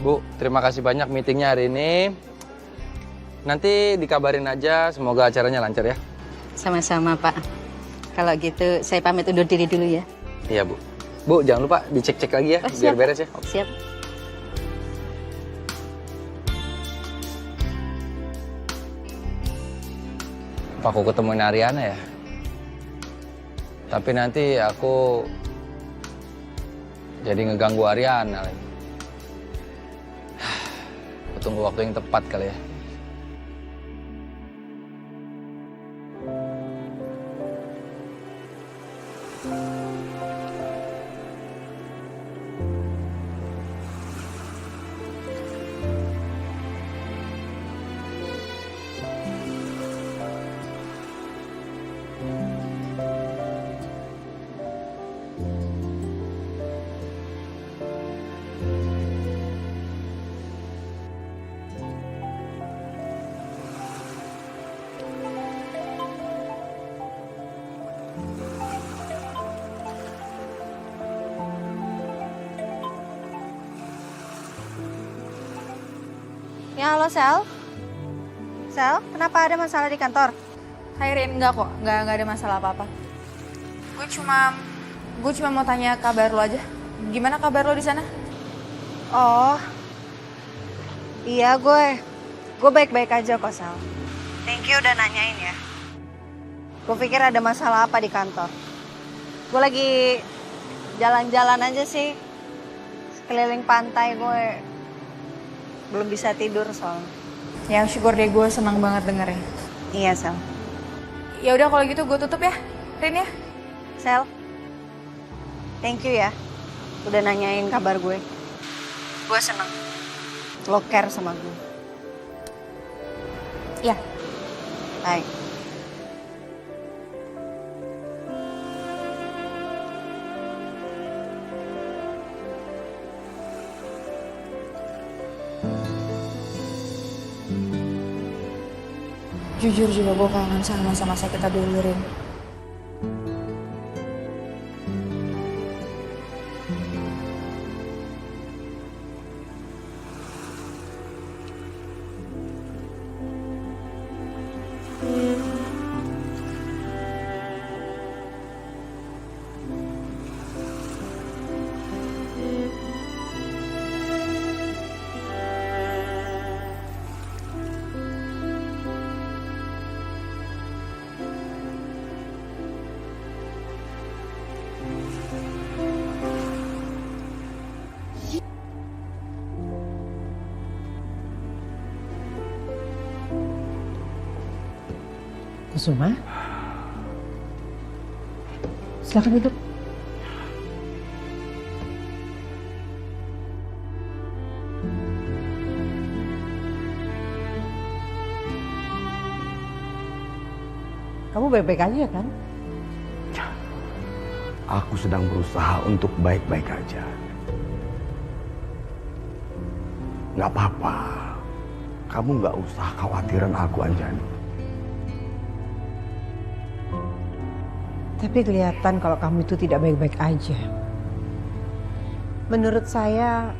Bu, terima kasih banyak meetingnya hari ini. Nanti dikabarin aja, semoga acaranya lancar ya. Sama-sama, Pak. Kalau gitu, saya pamit undur diri dulu ya. Iya, Bu. Bu, jangan lupa dicek-cek lagi ya, biar beres ya. Siap. Apa aku ketemuin Ariana ya? Tapi nanti aku jadi ngeganggu Ariana lagi. Aku tunggu waktu yang tepat kali ya. Ya, halo Sel. Sel, kenapa ada masalah di kantor? Hai Rin, enggak kok, enggak ada masalah apa-apa. Gue cuma mau tanya kabar lo aja. Gimana kabar lo di sana? Oh, iya gue baik-baik aja kok Sel. Thank you udah nanyain ya. Gue pikir ada masalah apa di kantor. Gue lagi jalan-jalan aja sih, sekeliling pantai gue belum bisa tidur soalnya. Ya syukur deh, gue senang banget dengernya. Iya Sel. Ya udah kalau gitu gue tutup ya, Rin ya. Sel, thank you ya udah nanyain kabar gue. Gue seneng lo care sama gue. Ya. Bye. Jujur juga gue kangen sama masa-masa kita dulu, Rin. Kusuma, silakan duduk. Kamu baik-baik aja kan? Aku sedang berusaha untuk baik-baik aja. Gak apa-apa. Kamu gak usah khawatiran aku, Anjani. Tapi kelihatan kalau kamu itu tidak baik-baik aja. Menurut saya,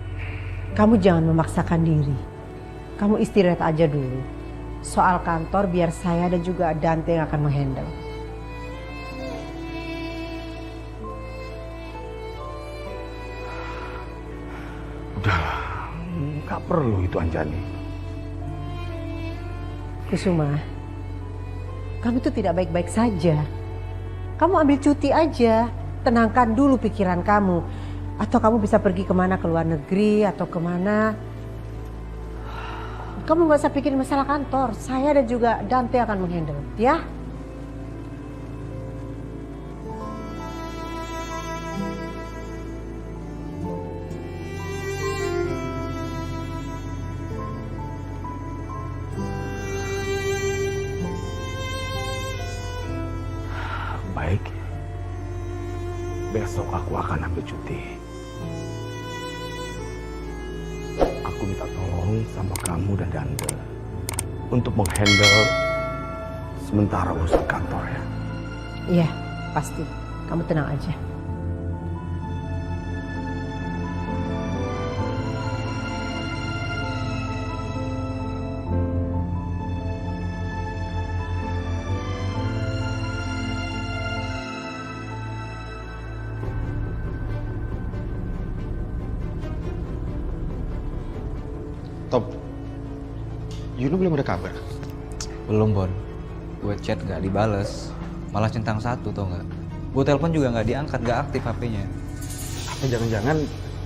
kamu jangan memaksakan diri. Kamu istirahat aja dulu. Soal kantor biar saya dan juga Dante yang akan menghandle. Udahlah, gak perlu itu Anjani. Kusuma, kamu itu tidak baik-baik saja. Kamu ambil cuti aja, tenangkan dulu pikiran kamu. Atau kamu bisa pergi kemana, ke luar negeri atau kemana. Kamu gak usah pikirin masalah kantor. Saya dan juga Dante akan menghandle, ya? Baik. Besok aku akan ambil cuti. Aku minta tolong sama kamu dan Dante untuk menghandle sementara urusan kantor ya. Iya, pasti. Kamu tenang aja. Yuna belum ada kabar? Belum, Bon. Gue chat gak dibales. Malah centang satu, tau gak? Gue telepon juga gak diangkat, gak aktif HP-nya. Apa jangan-jangan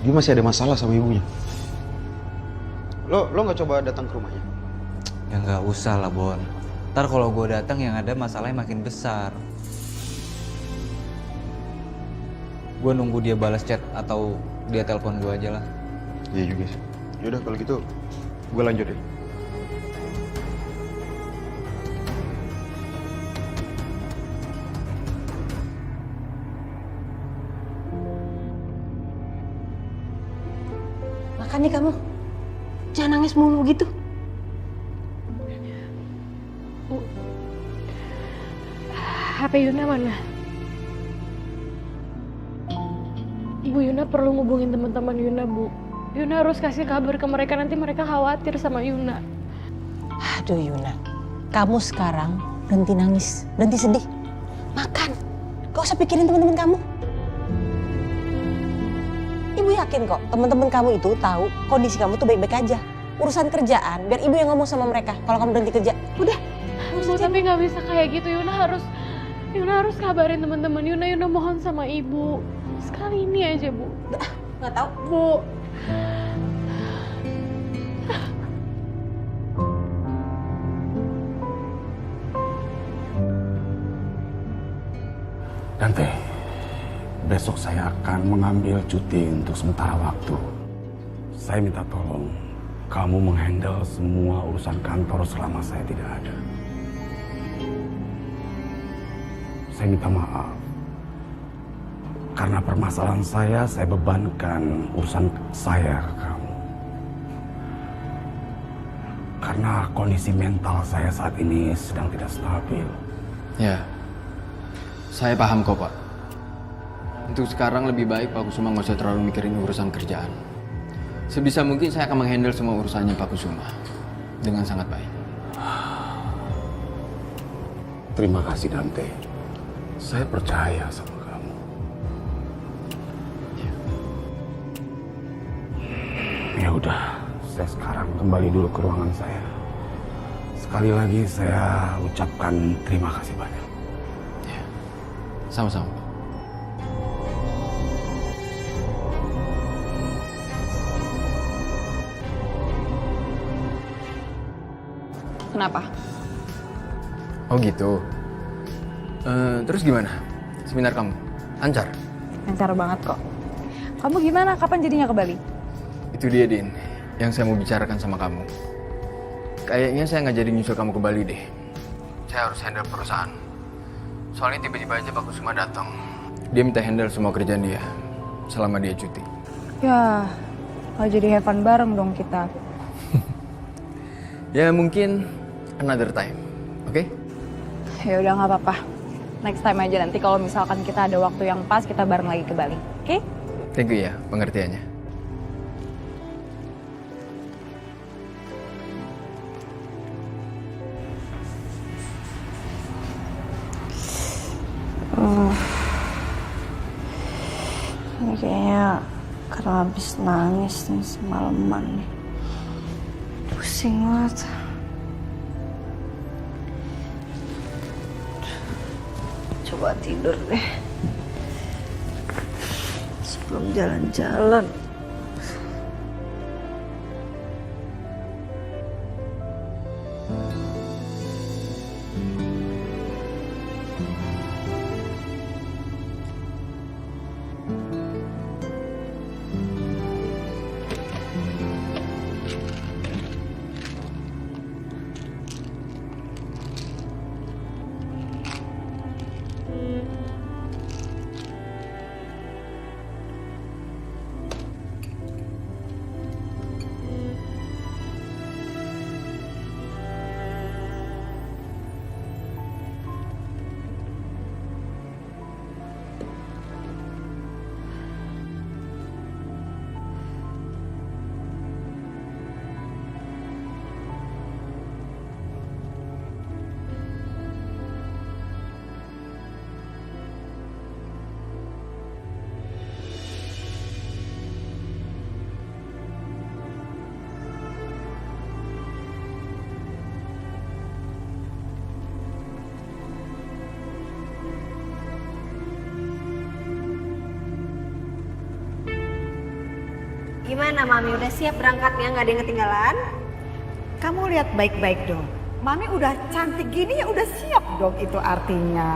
dia masih ada masalah sama ibunya? Lo nggak coba datang ke rumahnya? Ya gak usah lah, Bon. Ntar kalau gue datang yang ada masalahnya makin besar. Gue nunggu dia balas chat atau dia telepon gue aja lah. Iya juga sih. Yaudah kalau gitu gue lanjut deh. Makan nih kamu. Jangan nangis mulu gitu. HP Yuna mana? Bu Yuna perlu ngubungin teman-teman Yuna, Bu. Yuna harus kasih kabar ke mereka, nanti mereka khawatir sama Yuna. Aduh Yuna, kamu sekarang berhenti nangis, berhenti sedih. Makan, gak usah pikirin teman-teman kamu. Ibu yakin kok teman-teman kamu itu tahu kondisi kamu tuh baik-baik aja. Urusan kerjaan, biar ibu yang ngomong sama mereka kalau kamu berhenti kerja. Udah. Bu, tapi nggak bisa kayak gitu. Yuna harus kabarin teman-teman Yuna. Yuna mohon sama ibu. Sekali ini aja, Bu. Nggak tahu. Bu. Dante, besok saya akan mengambil cuti untuk sementara waktu. Saya minta tolong kamu menghandle semua urusan kantor selama saya tidak ada. Saya minta maaf. Karena permasalahan saya bebankan urusan saya ke kamu. Karena kondisi mental saya saat ini sedang tidak stabil. Ya, saya paham kok Pak. Untuk sekarang lebih baik Pak Kusuma nggak usah terlalu mikirin urusan kerjaan. Sebisa mungkin saya akan menghandle semua urusannya Pak Kusuma dengan sangat baik. Terima kasih Dante. Saya percaya sama kamu. Ya udah, saya sekarang kembali dulu ke ruangan saya. Sekali lagi saya ucapkan terima kasih banyak. Ya, sama-sama Pak. Kenapa? Oh gitu. Terus gimana? Seminar kamu? Lancar? Lancar banget kok. Kamu gimana? Kapan jadinya ke Bali? Itu dia, Din. Yang saya mau bicarakan sama kamu. Kayaknya saya nggak jadi nyusul kamu ke Bali deh. Saya harus handle perusahaan. Soalnya tiba-tiba aja Pak Kusuma datang. Dia minta handle semua kerjaan dia selama dia cuti. Ya, kalau jadi have fun bareng dong kita. Ya mungkin another time, oke? Ya udah nggak apa-apa. Next time aja, nanti kalau misalkan kita ada waktu yang pas, kita bareng lagi ke Bali, oke? Thank you ya pengertiannya. Ini kayaknya karena habis nangis nih semalaman nih. Pusing banget. Coba tidur deh. Sebelum jalan-jalan. Gimana Mami, udah siap berangkatnya? Nggak ada yang ketinggalan? Kamu lihat baik-baik dong. Mami udah cantik gini ya udah siap dong itu artinya.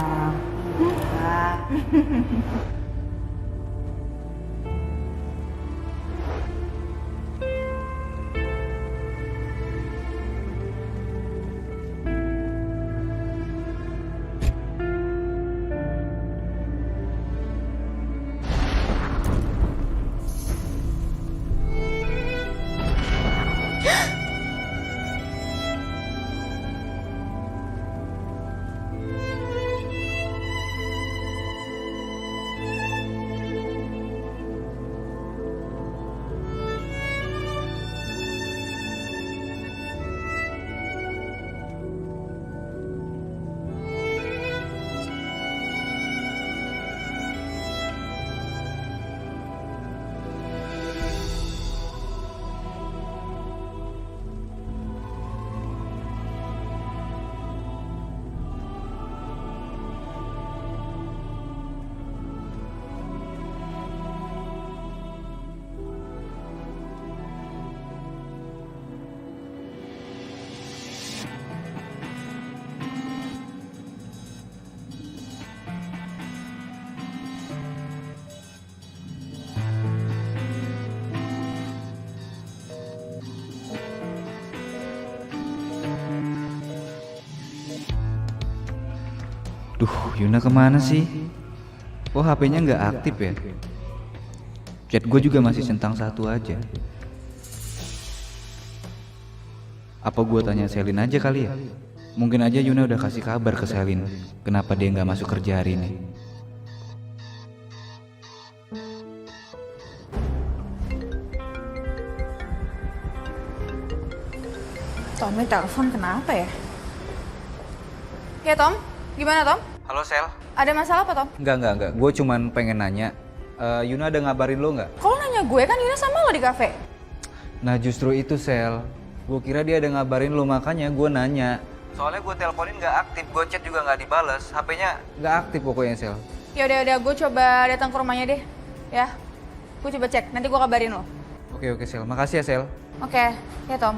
Duh, Yuna kemana sih? Kok HP-nya nggak aktif ya? Chat gue juga masih centang satu aja. Apa gue tanya Selin aja kali ya? Mungkin aja Yuna udah kasih kabar ke Selin kenapa dia nggak masuk kerja hari ini. Tommy telepon kenapa ya? Ya Tom, gimana Tom? Halo Sel. Ada masalah apa Tom? Enggak. Gue cuman pengen nanya, Yuna ada ngabarin lo nggak? Kalau nanya gue kan Yuna sama lo di kafe. Nah justru itu Sel. Gue kira dia ada ngabarin lo, makanya gue nanya. Soalnya gue teleponin nggak aktif, gue chat juga nggak dibales, HP-nya nggak aktif pokoknya Sel. Ya udah, gue coba datang ke rumahnya deh. Ya, gue coba cek. Nanti gue kabarin lo. Oke Sel, makasih ya Sel. Oke, ya Tom.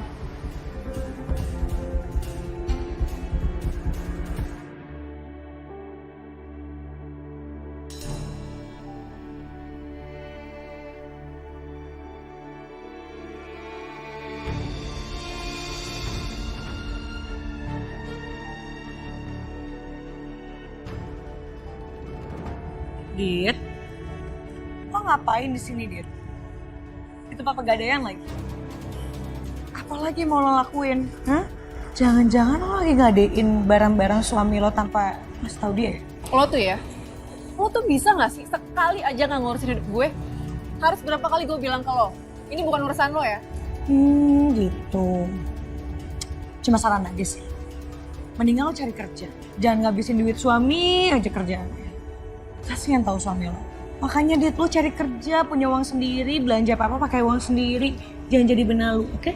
Dit, lo ngapain di sini, Dit? Itu papa gadean lagi. Apalagi mau lo lakuin? Hah? Jangan-jangan lo lagi ngadein barang-barang suami lo tanpa ngasih tahu dia ya? Lo tuh bisa gak sih sekali aja gak ngurusin hidup gue? Harus berapa kali gue bilang ke lo, ini bukan urusan lo ya? Gitu. Cuma saran aja sih. Mendingan lo cari kerja. Jangan ngabisin duit suami aja kerjaannya. Kasian tahu suami lo. Makanya Dit, lo cari kerja, punya uang sendiri, belanja apa-apa pakai uang sendiri. Jangan jadi benalu, oke?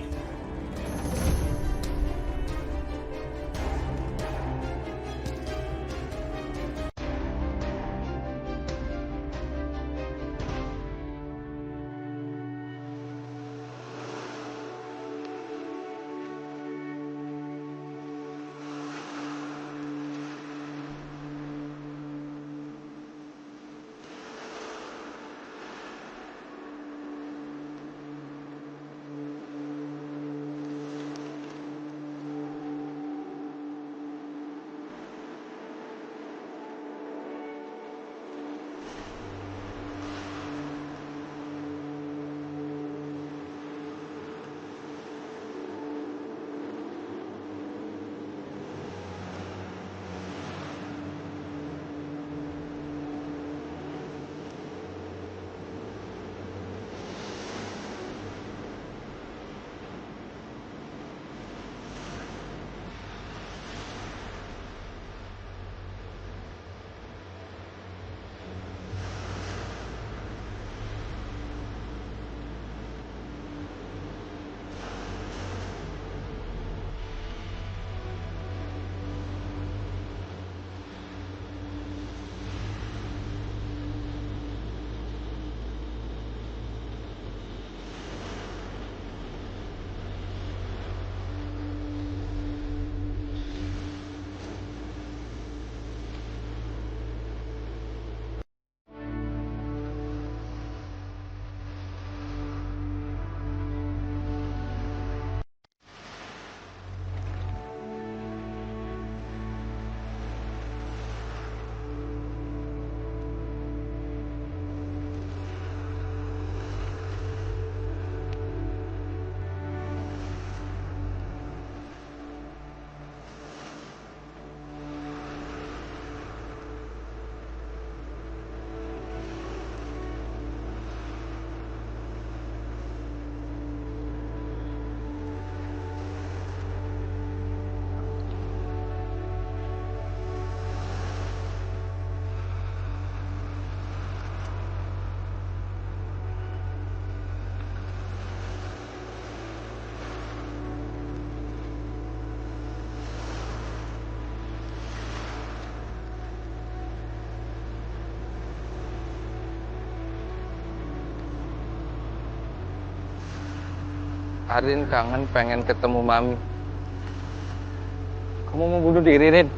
Arin kangen pengen ketemu Mami. Kamu mau bunuh diri, Rin?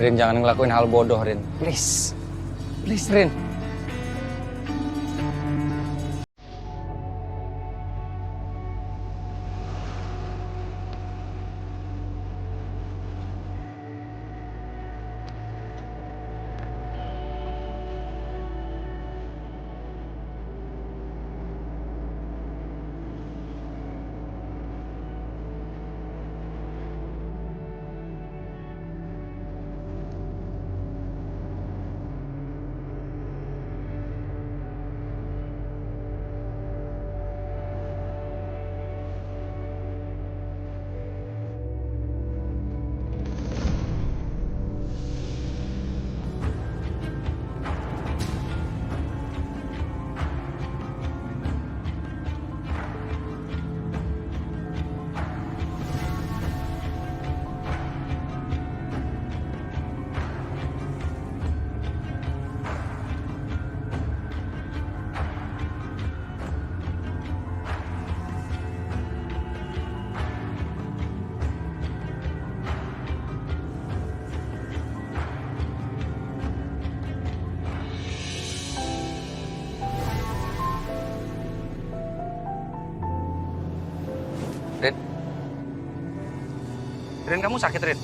Rin, jangan ngelakuin hal bodoh, Rin. Please. Please, Rin. Rin. Rin, kamu sakit, Rin?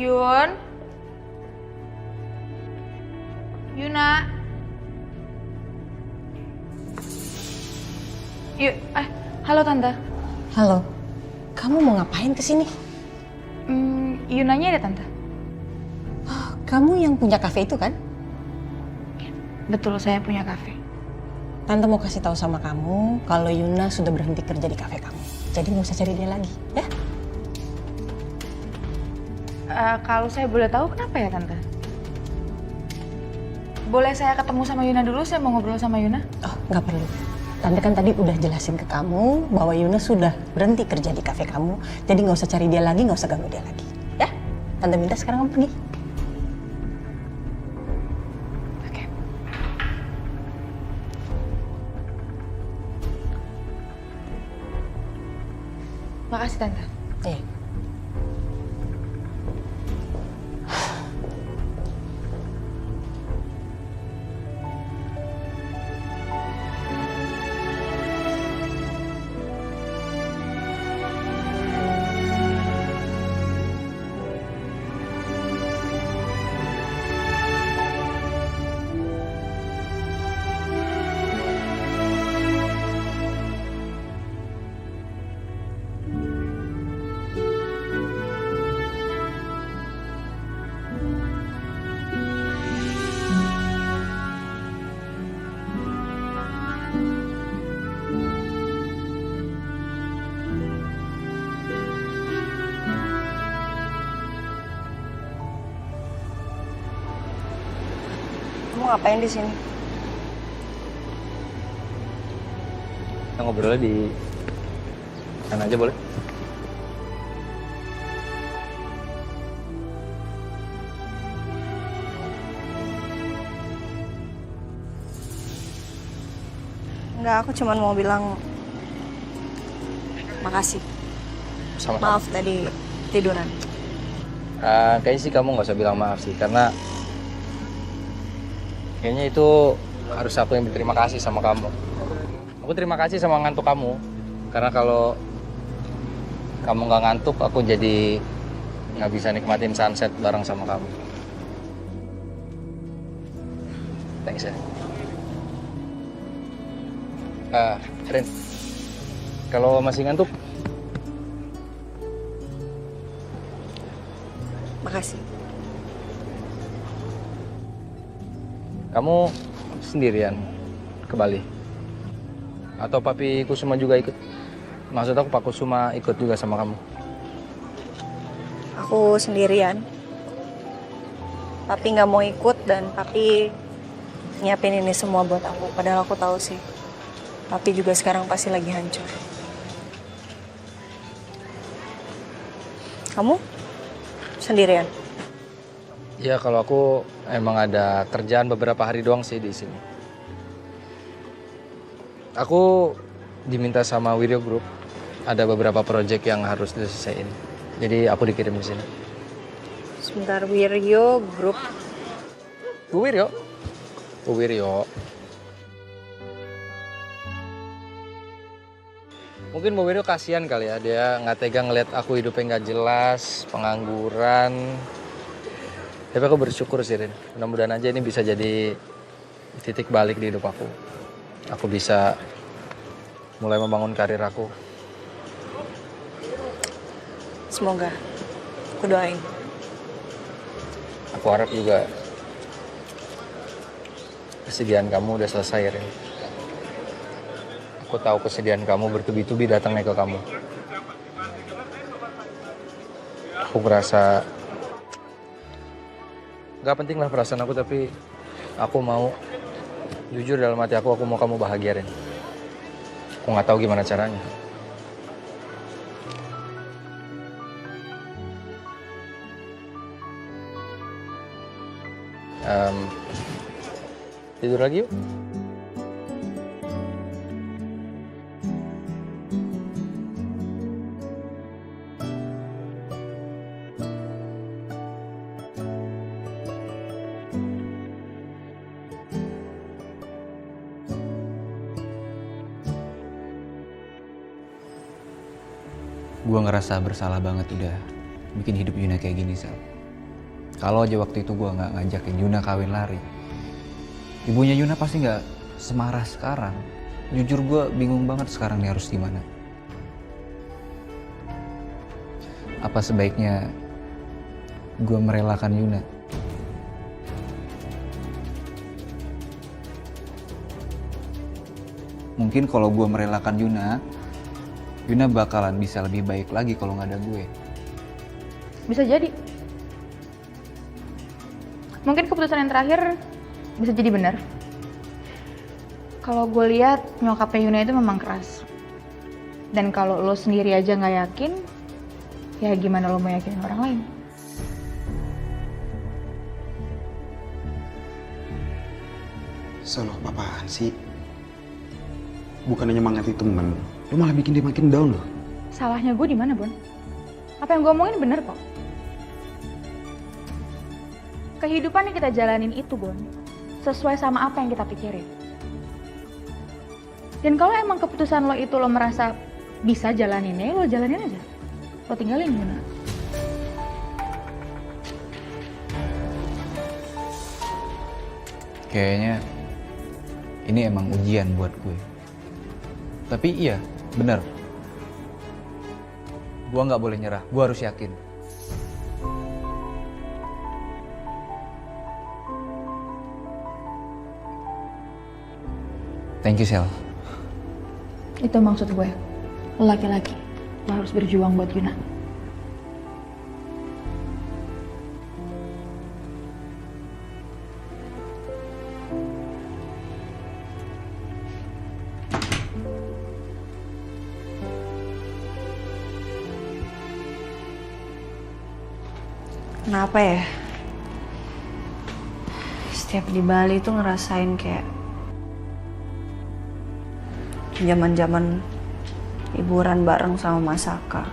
Yun? Yuna? Halo Tante. Halo, kamu mau ngapain kesini? Yunanya ada Tante? kamu yang punya kafe itu kan? Betul, saya punya kafe. Tante mau kasih tahu sama kamu kalau Yuna sudah berhenti kerja di kafe kamu. Jadi nggak usah cari dia lagi, ya? Kalau saya boleh tahu kenapa ya Tante? Boleh saya ketemu sama Yuna dulu? Saya mau ngobrol sama Yuna. Oh, nggak perlu. Tante kan tadi udah jelasin ke kamu bahwa Yuna sudah berhenti kerja di kafe kamu. Jadi nggak usah cari dia lagi, nggak usah ganggu dia lagi. Ya? Tante minta sekarang kamu pergi. Oke. Makasih Tante. Iya. Kamu ngapain di sini? Kita ngobrolnya di sana aja boleh? Enggak, aku cuma mau bilang makasih. Sama-sama. Maaf tadi tiduran. Kayaknya sih kamu nggak usah bilang maaf sih, karena kayaknya itu harus aku yang berterima kasih sama kamu. Aku terima kasih sama ngantuk kamu, karena kalau kamu nggak ngantuk, aku jadi nggak bisa nikmatin sunset bareng sama kamu. Thanks ya. Rin, kalau masih ngantuk, Makasih. kamu sendirian ke Bali? Atau Papi Kusuma juga ikut? Maksud aku Pak Kusuma ikut juga sama kamu? Aku sendirian. Papi nggak mau ikut dan Papi nyiapin ini semua buat aku. Padahal aku tahu sih, Papi juga sekarang pasti lagi hancur. Kamu sendirian? Ya kalau aku emang ada kerjaan beberapa hari doang sih di sini. Aku diminta sama Wiryo Group, ada beberapa proyek yang harus diselesaikan. Jadi aku dikirim di sini. Sebentar, Wiryo Group. Bu Wiryo? Bu Wiryo. Mungkin Bu Wiryo kasihan kali ya, dia nggak tega ngeliat aku hidupnya nggak jelas, pengangguran. Tapi aku bersyukur sih, Rin. Mudah-mudahan aja ini bisa jadi titik balik di hidup aku. Aku bisa mulai membangun karir aku. Semoga. Aku doain. Aku harap juga kesedihan kamu udah selesai, Rin. Aku tahu kesedihan kamu bertubi-tubi datangnya ke kamu. Aku ngerasa gak penting lah perasaan aku, tapi aku mau jujur dalam hati aku mau kamu bahagia, Rin. Aku nggak tahu gimana caranya. Tidur lagi yuk. Gue ngerasa bersalah banget udah bikin hidup Yuna kayak gini, Sal. Kalau aja waktu itu gue nggak ngajakin Yuna kawin lari, ibunya Yuna pasti nggak semarah sekarang. Jujur gue bingung banget sekarang nih harus gimana. Apa sebaiknya gue merelakan Yuna mungkin kalau gue merelakan Yuna bakalan bisa lebih baik lagi kalau nggak ada gue. Bisa jadi. Mungkin keputusan yang terakhir bisa jadi benar. Kalau gue lihat nyokapnya Yuna itu memang keras. Dan kalau lo sendiri aja nggak yakin, ya gimana lo mau yakinin orang lain? Salah apa-apaan sih? Bukannya nyemangatin temen, lu malah bikin dia makin down loh. Salahnya gue di mana, Bon? Apa yang gue omongin bener kok. Kehidupan yang kita jalanin itu, Bon, sesuai sama apa yang kita pikirin. Dan kalau emang keputusan lo itu lo merasa bisa jalaninnya, lo jalanin aja. Lo tinggalin Yuna. Kayaknya ini emang ujian buat gue. Tapi iya, bener. Gue nggak boleh nyerah, gue harus yakin. Thank you, Sel. Itu maksud gue. Lo laki-laki. Lo harus berjuang buat Yuna. Kenapa ya? Setiap di Bali tuh ngerasain kayak zaman-zaman liburan bareng sama Mas Saka.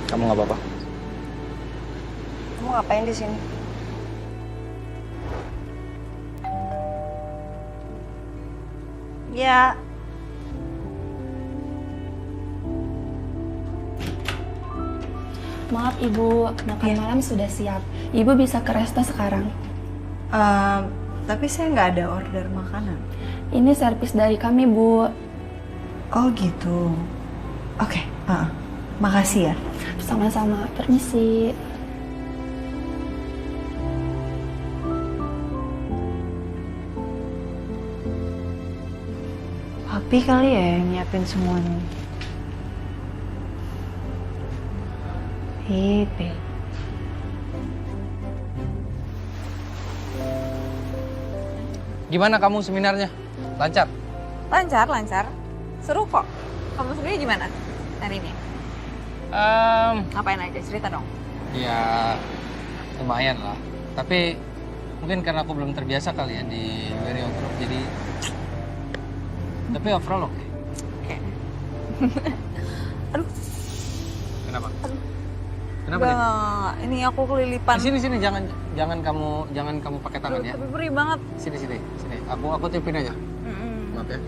Kamu nggak apa-apa? Kamu ngapain di sini? Ya. Maaf Ibu, makan malam sudah siap. Ibu bisa ke resto sekarang. Tapi saya nggak ada order makanan. Ini servis dari kami, Bu. Oh gitu. Oke, makasih ya. Sama-sama, permisi. Papi kali ya yang nyiapin semuanya. Hehehe. Gimana kamu seminarnya? Lancar? Lancar. Seru kok. Kamu sendiri gimana hari ini? Ngapain aja? Cerita dong. Ya lumayan lah. Tapi mungkin karena aku belum terbiasa kali ya di Wario Group, jadi tapi overall oke. Aduh. Kenapa? Aduh. Kenapa nih? Ini aku kelilipan. Sini jangan kamu pakai tangan ya. Tapi perih banget. Sini. Aku tiupin aja. Maaf ya.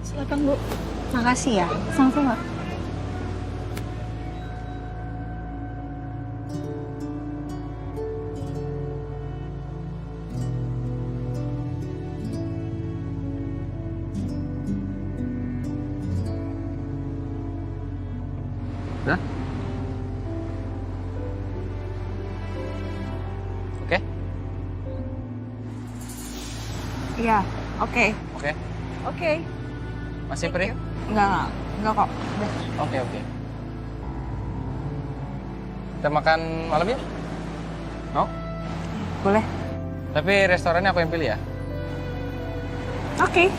Silakan Bu. Makasih ya. Sama-sama. Udah? Oke? Iya, oke. Oke. Oke. Masih perih? Enggak kok. Udah. Oke. Kita makan malam ya? Mau? Boleh. Tapi restorannya aku yang pilih ya. Oke.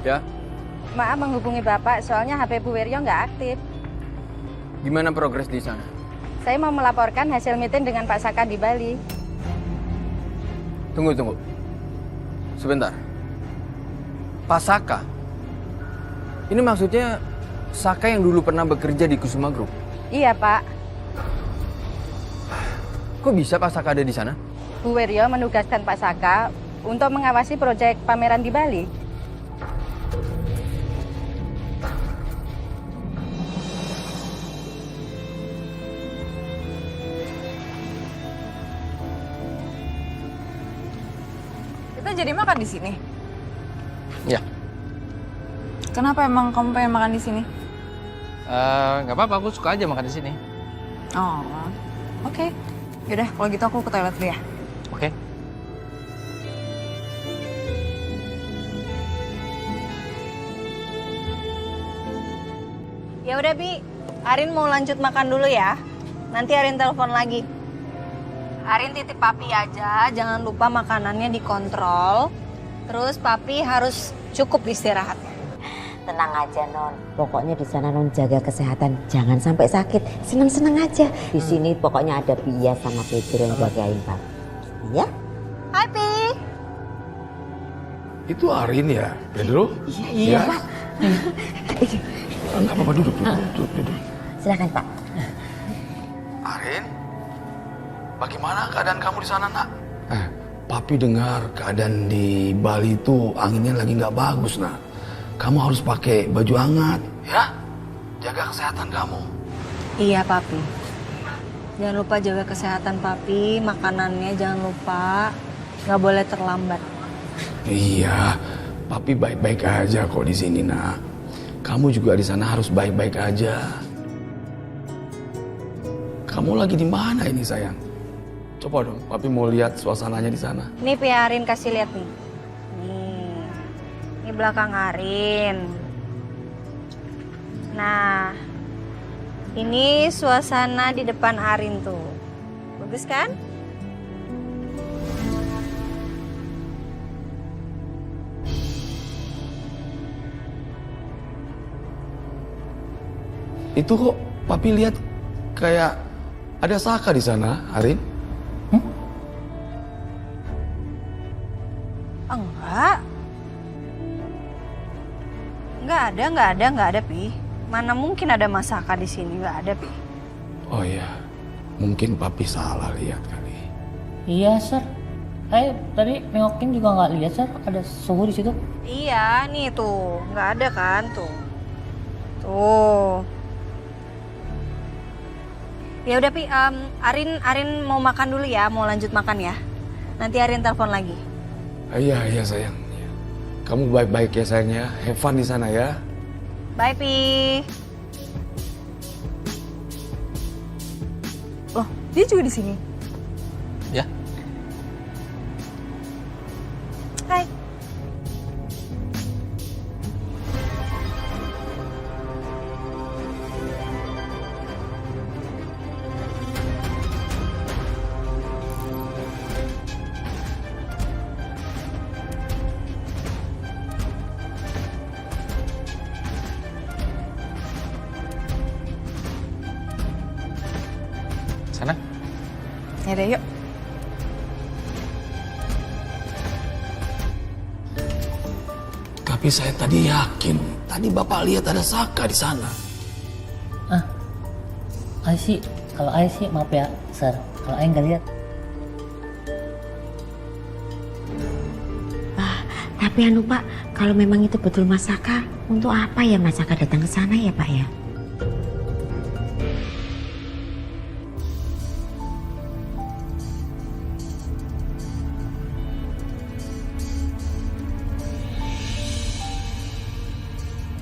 Ya, Maaf menghubungi Bapak, soalnya HP Bu Wiryo nggak aktif. gimana progres di sana? Saya mau melaporkan hasil meeting dengan Pak Saka di Bali. Tunggu. Sebentar. Pak Saka? Ini maksudnya Saka yang dulu pernah bekerja di Kusuma Group? Iya, Pak. Kok bisa Pak Saka ada di sana? Bu Wiryo menugaskan Pak Saka untuk mengawasi proyek pameran di Bali. Kita jadi makan di sini. Ya. Kenapa emang kamu pengen makan di sini? Nggak apa-apa, aku suka aja makan di sini. Oh, oke. Yaudah, kalau gitu aku ke toilet dulu ya. Oke. Ya udah, Bi. Arin mau lanjut makan dulu ya. Nanti Arin telepon lagi. Arin titip Papi aja, jangan lupa makanannya dikontrol. Terus Papi harus cukup istirahatnya. Tenang aja Non, pokoknya di sana Non jaga kesehatan, jangan sampai sakit. Senang-senang aja. Di sini pokoknya ada Bia sama Pedro yang jagain Papi. Ya? Hai, Pi. Itu Arin ya, Pedro? Iya, Pak. Enggak apa-apa, duduk. Silakan Pak. Arin, bagaimana keadaan kamu di sana, Nak? Papi dengar keadaan di Bali itu anginnya lagi nggak bagus, Nak. Kamu harus pakai baju hangat, ya? Jaga kesehatan kamu. Iya, Papi. Jangan lupa jaga kesehatan Papi, makanannya jangan lupa. Nggak boleh terlambat. Iya, Papi baik-baik aja kok di sini, Nak. Kamu juga di sana harus baik-baik aja. Kamu lagi di mana ini, sayang? Coba dong, Papi mau lihat suasananya di sana. Nih, Pi, Arin kasih lihat nih. Nih, ini belakang Arin. Nah, ini suasana di depan Arin tuh. Bagus kan? Itu kok Papi lihat kayak ada Saka di sana, Arin? Enggak. Enggak ada, Pi. Mana mungkin ada Masaka di sini, enggak ada, Pi. Oh iya, mungkin Papi salah lihat kali. Iya, Sir. Tadi nengokin juga nggak lihat, Sir. Ada suhu di situ. Iya, nih tuh. Enggak ada kan, tuh. Tuh. Ya udah, Pi, Arin mau makan dulu ya, mau lanjut makan ya. Nanti Arin telepon lagi. Iya sayang. Kamu baik-baik ya sayangnya. Have fun di sana ya. Bye, Pi. Loh, dia juga di sini. Ya. Hai. Sana. Yaudah, yuk. Tapi saya tadi yakin, tadi Bapak lihat ada Saka di sana. Kalau Ai sih maaf ya, Sir. Kalau Ai nggak lihat. Tapi anu Pak, kalau memang itu betul Mas Saka, untuk apa ya Mas Saka datang ke sana ya Pak ya?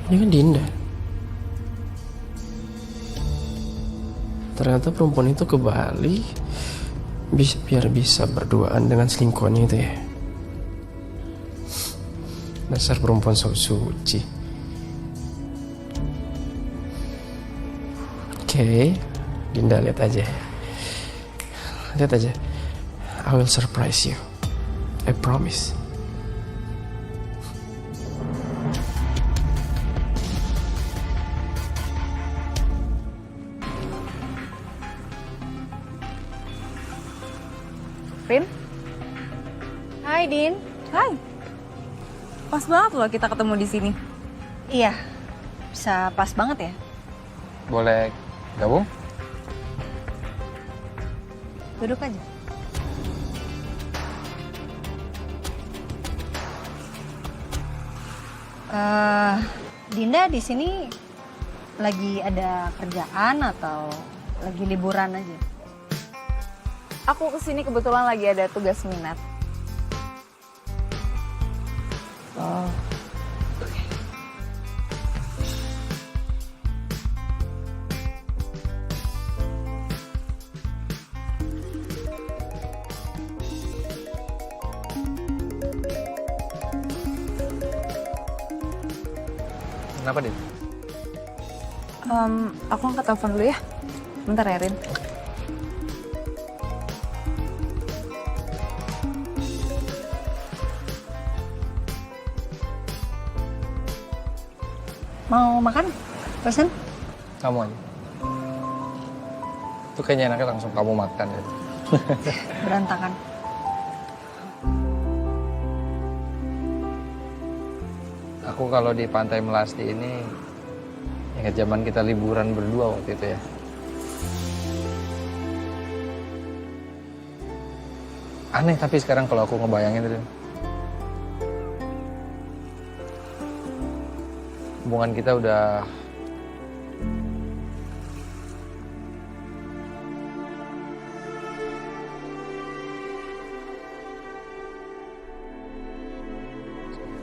Ini kan Dinda. Ternyata perempuan itu ke Bali biar bisa berduaan dengan selingkuhannya itu ya. Dasar perempuan sok suci. Oke, Dinda lihat aja. Lihat aja. I will surprise you. I promise. Rin? Hai, Din. Hai. Pas banget loh kita ketemu di sini. Iya, bisa pas banget ya. Boleh gabung? Duduk aja. Dinda di sini lagi ada kerjaan atau lagi liburan aja? Aku kesini kebetulan lagi ada tugas minat. Oh. Kenapa, Din? Aku angkat telepon dulu ya. Bentar ya, Rin. Mau makan? Pesen? Kamu aja. Itu kayaknya enaknya langsung kamu makan ya. Berantakan. Aku kalau di Pantai Melasti ini ingat zaman kita liburan berdua waktu itu ya. Aneh tapi sekarang kalau aku ngebayangin itu. Hubungan kita udah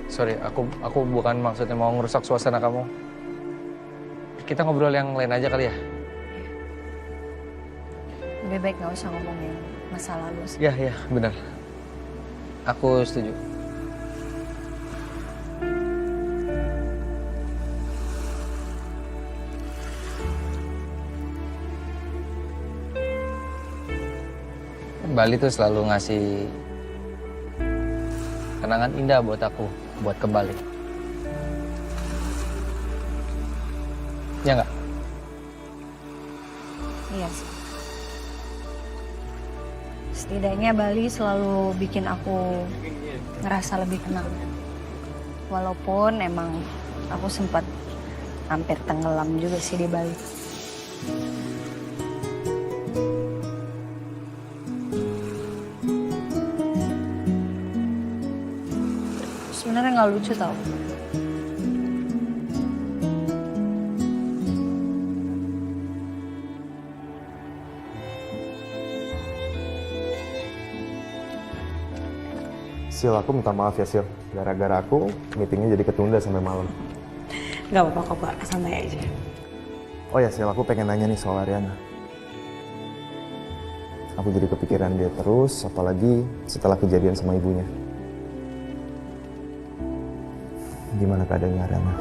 Sorry, aku bukan maksudnya mau ngerusak suasana kamu. Kita ngobrol yang lain aja kali ya? Lebih baik gak usah ngomongin masa lalu sih. Iya, benar. Aku setuju. Bali tuh selalu ngasih kenangan indah buat aku, buat ke Bali. Ya nggak? Iya sih. Setidaknya Bali selalu bikin aku ngerasa lebih tenang. Walaupun emang aku sempat hampir tenggelam juga sih di Bali. Sebenarnya nggak lucu tau. Sil, aku minta maaf ya Sil. Gara-gara aku, meetingnya jadi ketunda sampai malam. Gak apa-apa kok Pak, santai aja. Oh ya Sil, aku pengen nanya nih soal Ariana. Aku jadi kepikiran dia terus, apalagi setelah kejadian sama ibunya. Gimana keadaannya Ariana?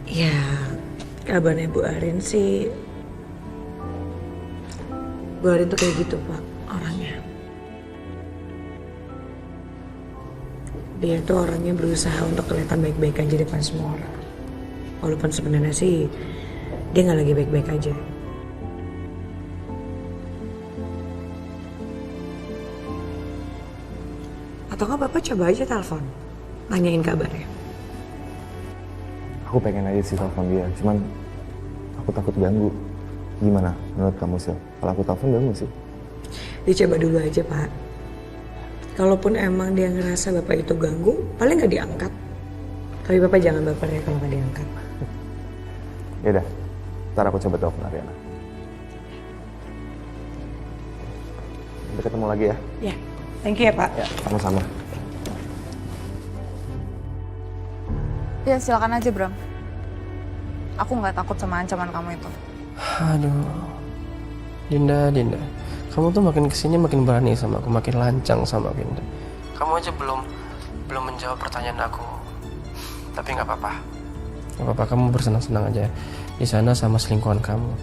Ya, kabarnya Bu Arin sih... Bu Arin tuh kayak gitu Pak, orangnya. Dia tuh orangnya berusaha untuk kelihatan baik-baik aja depan semua orang. Walaupun sebenarnya sih dia nggak lagi baik-baik aja. Atau nggak Bapak coba aja telepon, nanyain kabarnya. Aku pengen aja sih telepon dia, cuman aku takut ganggu. Gimana menurut kamu Sil? Kalau aku telepon ganggu sih? Dicoba dulu aja Pak. Kalaupun emang dia ngerasa Bapak itu ganggu, paling nggak diangkat. Tapi Bapak jangan baper ya kalau nggak diangkat. Yaudah, ntar aku coba telepon Ariana. Sampai ketemu lagi ya. Ya, thank you ya Pak. Ya, sama-sama. Ya silakan aja Bram. Aku nggak takut sama ancaman kamu itu. Aduh, Dinda. Kamu tuh makin kesini makin berani sama aku, makin lancang sama Dinda. Kamu aja belum belum menjawab pertanyaan aku. Tapi nggak apa-apa. Nggak apa-apa, kamu bersenang-senang aja di sana sama selingkuhan kamu.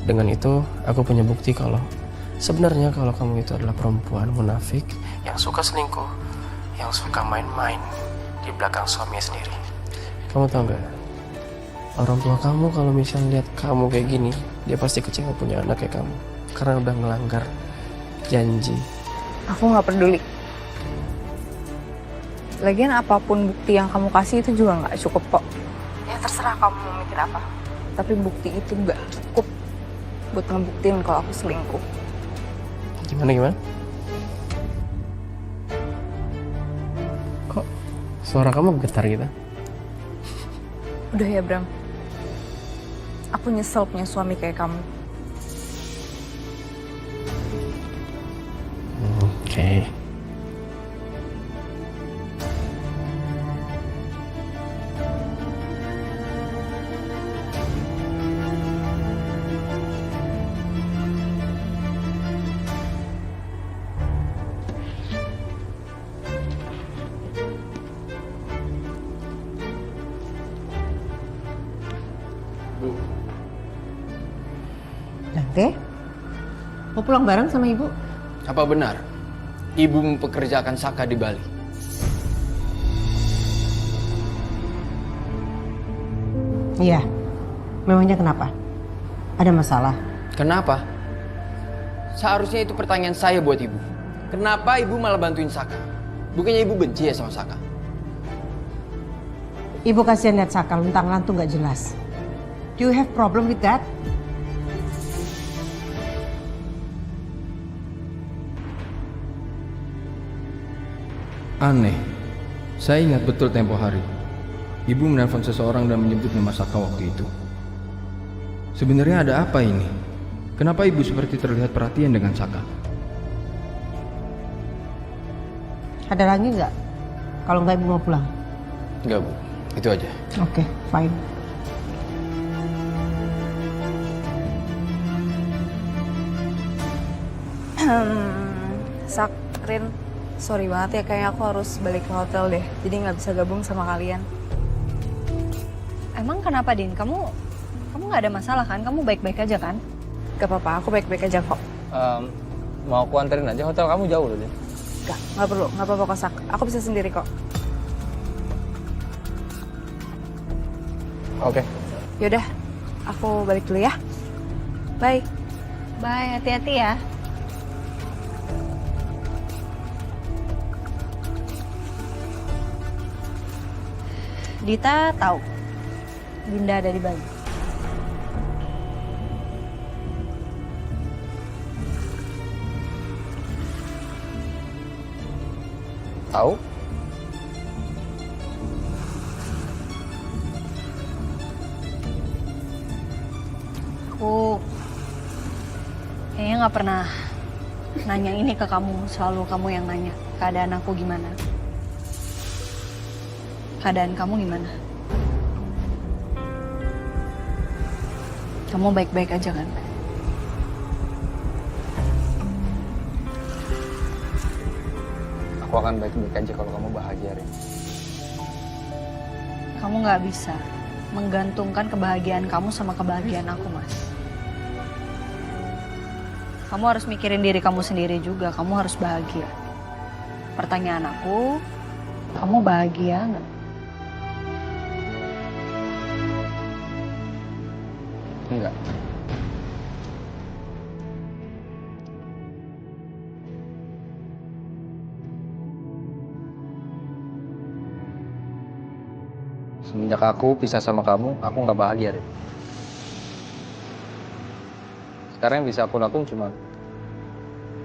Dengan itu, aku punya bukti kalau sebenarnya kalau kamu itu adalah perempuan munafik yang suka selingkuh, yang suka main-main di belakang suaminya sendiri. Kamu tahu nggak? Orang tua kamu kalau misalnya lihat kamu kayak gini, dia pasti kecewa punya anak kayak kamu. Karena udah ngelanggar janji. Aku nggak peduli. Lagian apapun bukti yang kamu kasih itu juga nggak cukup kok. Ya terserah kamu mau mikir apa. Tapi bukti itu nggak cukup buat ngebuktiin kalau aku selingkuh. Gimana? Kok suara kamu getar gitu? Udah ya Bram. Aku nyesel punya suami kayak kamu. Oke. Dante, mau pulang bareng sama ibu? Apa benar ibu mempekerjakan Saka di Bali? Iya. Memangnya kenapa? Ada masalah? Kenapa? Seharusnya itu pertanyaan saya buat ibu. Kenapa ibu malah bantuin Saka? Bukannya ibu benci ya sama Saka? Ibu kasihan lihat Saka luntang-lantung gak jelas. Do you have problem with that? Aneh. Saya ingat betul tempo hari. Ibu menelpon seseorang dan menyebut nama Saka waktu itu. Sebenarnya ada apa ini? Kenapa ibu seperti terlihat perhatian dengan Saka? Ada lagi nggak? Kalau nggak ibu mau pulang. Enggak bu, itu aja. Oke, fine. Rin, sorry banget ya, kayaknya aku harus balik ke hotel deh. Jadi nggak bisa gabung sama kalian. Emang kenapa, Din? Kamu nggak ada masalah kan? Kamu baik-baik aja kan? Gak apa-apa, aku baik-baik aja kok. Mau aku anterin aja, hotel kamu jauh loh, Din. Nggak perlu, nggak apa-apa kok, Sak. Aku bisa sendiri kok. Oke. Yaudah, aku balik dulu ya. Bye. Bye, hati-hati ya. Dita tahu Dinda ada di Bali. Tahu? Aku kayaknya nggak pernah nanya ini ke kamu. Selalu kamu yang nanya keadaan aku gimana. Keadaan kamu gimana? Kamu baik-baik aja kan? Aku akan baik-baik aja kalau kamu bahagia, Rin. Kamu nggak bisa menggantungkan kebahagiaan kamu sama kebahagiaan aku, Mas. Kamu harus mikirin diri kamu sendiri juga. Kamu harus bahagia. Pertanyaan aku, kamu bahagia nggak? Enggak. Semenjak aku pisah sama kamu, aku nggak bahagia deh. Sekarang yang bisa aku lakukan cuma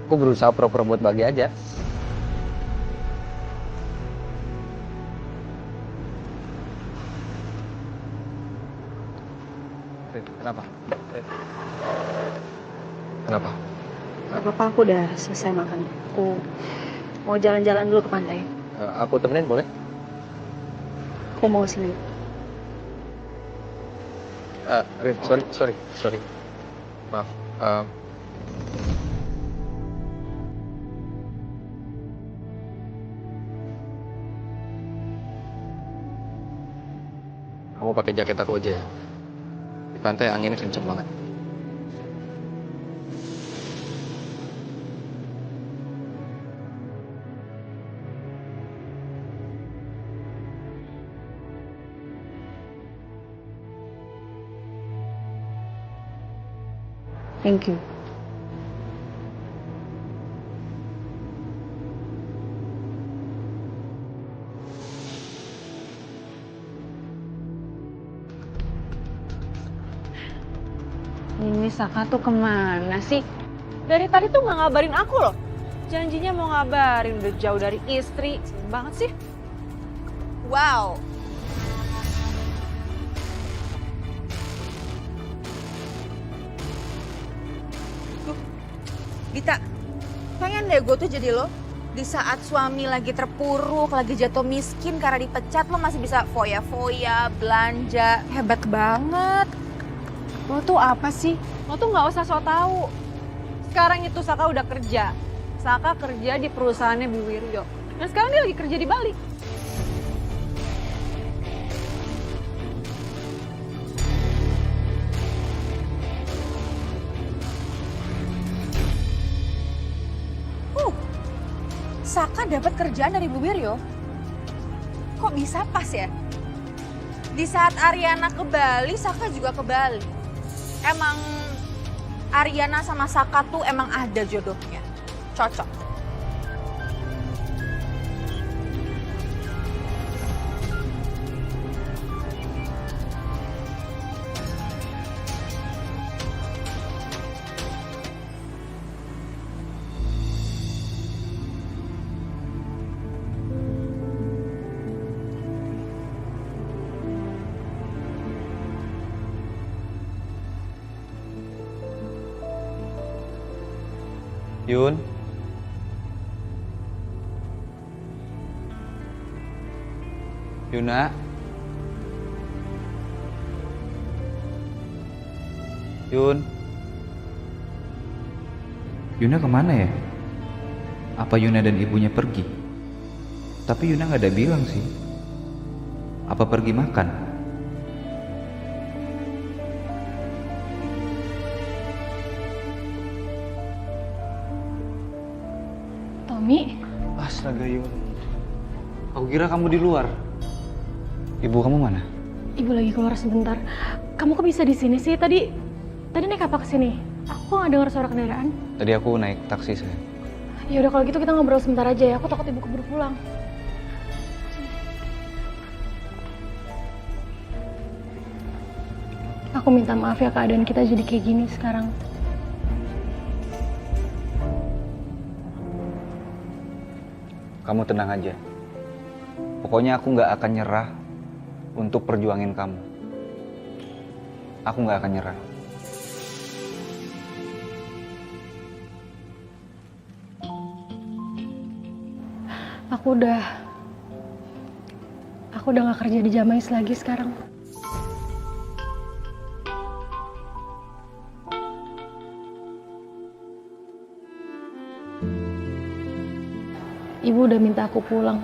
aku berusaha pura-pura buat bahagia aja. Kenapa? Kenapa? Gak apa-apa, aku udah selesai makan. Aku mau jalan-jalan dulu ke pantai. Aku temenin boleh? Aku mau sini. Rin, sorry. Maaf. Kamu pakai jaket aku aja ya. Di pantai anginnya kenceng banget. Thank you. Ini Saka tuh kemana sih? Dari tadi tuh nggak ngabarin aku loh. Janjinya mau ngabarin, udah jauh dari istri. Seneng banget sih. Wow. Dita, pengen deh gue tuh jadi lo. Di saat suami lagi terpuruk, lagi jatuh miskin karena dipecat, lo masih bisa foya-foya, belanja. Hebat banget. Lo tuh apa sih? Lo tuh nggak usah sok tahu. Sekarang itu Saka udah kerja. Saka kerja di perusahaannya Bu Wiryo. Dan sekarang dia lagi kerja di Bali. Saka dapat kerjaan dari Bu Wiryo. Kok bisa pas ya? Di saat Ariana ke Bali, Saka juga ke Bali. Emang Ariana sama Saka tuh emang ada jodohnya. Cocok. Yun. Yuna. Yun. Yuna kemana ya? Apa Yuna dan ibunya pergi? Tapi Yuna nggak ada bilang sih. Apa pergi makan? Tommy? Astaga Yun. Aku kira kamu di luar. Ibu kamu mana? Ibu lagi keluar sebentar. Kamu kok bisa di sini sih? Tadi naik apa ke sini? Aku nggak dengar suara kendaraan. Tadi aku naik taksi saya. Ya udah kalau gitu kita ngobrol sebentar aja ya. Aku takut ibu keburu pulang. Aku minta maaf ya keadaan kita jadi kayak gini sekarang. Kamu tenang aja. Pokoknya aku nggak akan nyerah untuk perjuangin kamu. Aku nggak akan nyerah. Aku udah nggak kerja di Jamais lagi sekarang. Ibu udah minta aku pulang.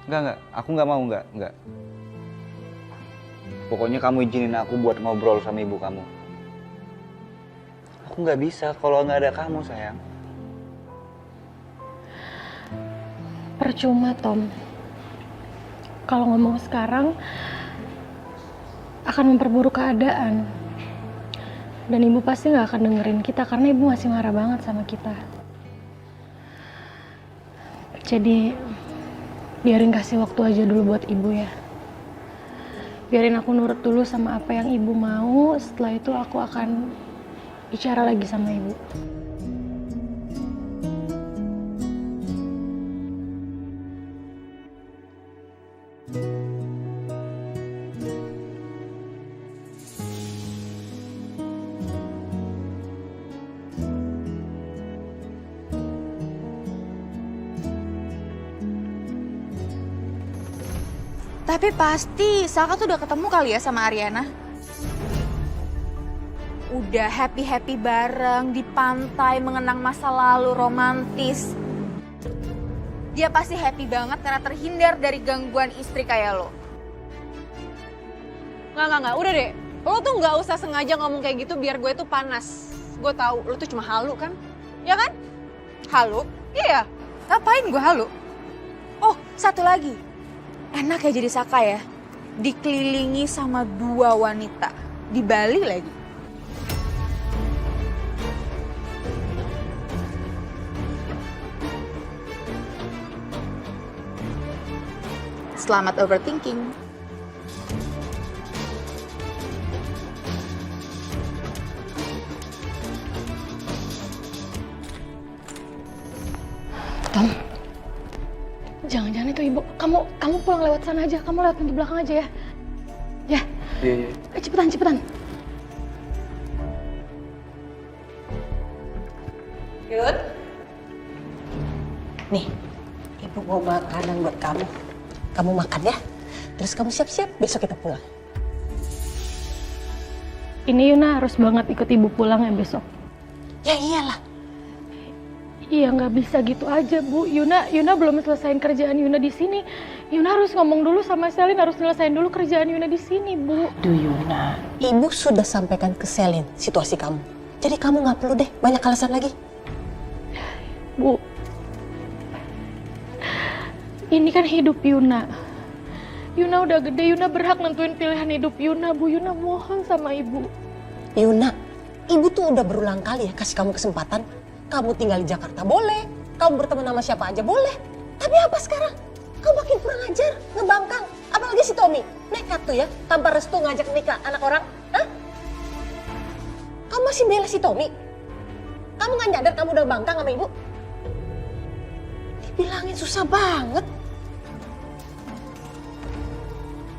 Enggak. Aku nggak mau, enggak. Pokoknya kamu izinin aku buat ngobrol sama ibu kamu. Aku nggak bisa kalau nggak ada kamu, sayang. Percuma, Tom. Kalau ngomong sekarang akan memperburuk keadaan. Dan ibu pasti nggak akan dengerin kita karena ibu masih marah banget sama kita. Jadi biarin kasih waktu aja dulu buat ibu ya. Biarin aku nurut dulu sama apa yang ibu mau. Setelah itu aku akan bicara lagi sama ibu. Tapi pasti Saka tuh udah ketemu kali ya sama Ariana. Udah happy-happy bareng di pantai mengenang masa lalu romantis. Dia pasti happy banget karena terhindar dari gangguan istri kayak lo. Nggak. Udah deh. Lo tuh nggak usah sengaja ngomong kayak gitu biar gue tuh panas. Gue tahu lo tuh cuma halu kan? Ya kan? Halu? Iya. Ngapain gue halu? Oh, satu lagi. Enak ya jadi Saka ya. Dikelilingi sama 2 wanita. Di Bali lagi. Selamat overthinking. Tom, jangan-jangan itu ibu. Kamu pulang lewat sana aja. Kamu lewat pintu belakang aja ya. Ya. Iya. Cepetan. Yun. Nih, ibu mau makanan buat kamu. Kamu makan ya. Terus kamu siap-siap, besok kita pulang. Ini Yuna harus banget ikut ibu pulang ya besok. Ya iyalah. Iya nggak bisa gitu aja Bu. Yuna belum selesaiin kerjaan Yuna di sini. Yuna harus ngomong dulu sama Selin, harus nyelesain dulu kerjaan Yuna di sini Bu. Duh Yuna, ibu sudah sampaikan ke Selin situasi kamu. Jadi kamu nggak perlu deh banyak alasan lagi. Bu, ini kan hidup Yuna. Yuna udah gede, Yuna berhak nentuin pilihan hidup Yuna Bu. Yuna mohon sama ibu. Yuna, ibu tuh udah berulang kali ya kasih kamu kesempatan. Kamu tinggal di Jakarta boleh, kamu berteman sama siapa aja boleh. Tapi apa sekarang? Kamu makin kurang ajar, ngebangkang. Apalagi si Tommy, nekat tuh ya, tanpa restu ngajak nikah anak orang. Hah? Kamu masih bela si Tommy? Kamu nggak nyadar kamu udah bangkang sama ibu? Dibilangin susah banget.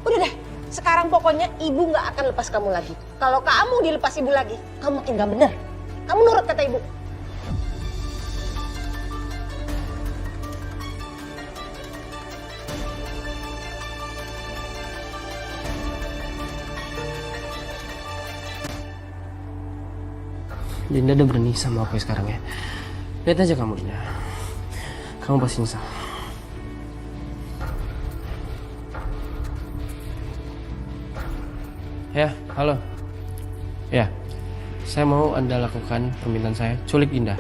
Udah deh, sekarang pokoknya ibu nggak akan lepas kamu lagi. Kalau kamu dilepas ibu lagi, kamu makin gak bener. Kamu nurut kata ibu. Dinda udah berani sama aku sekarang ya. Lihat aja kamu Dinda. Kamu pasti nyesal. Ya, halo. Ya, saya mau Anda lakukan permintaan saya, culik Dinda.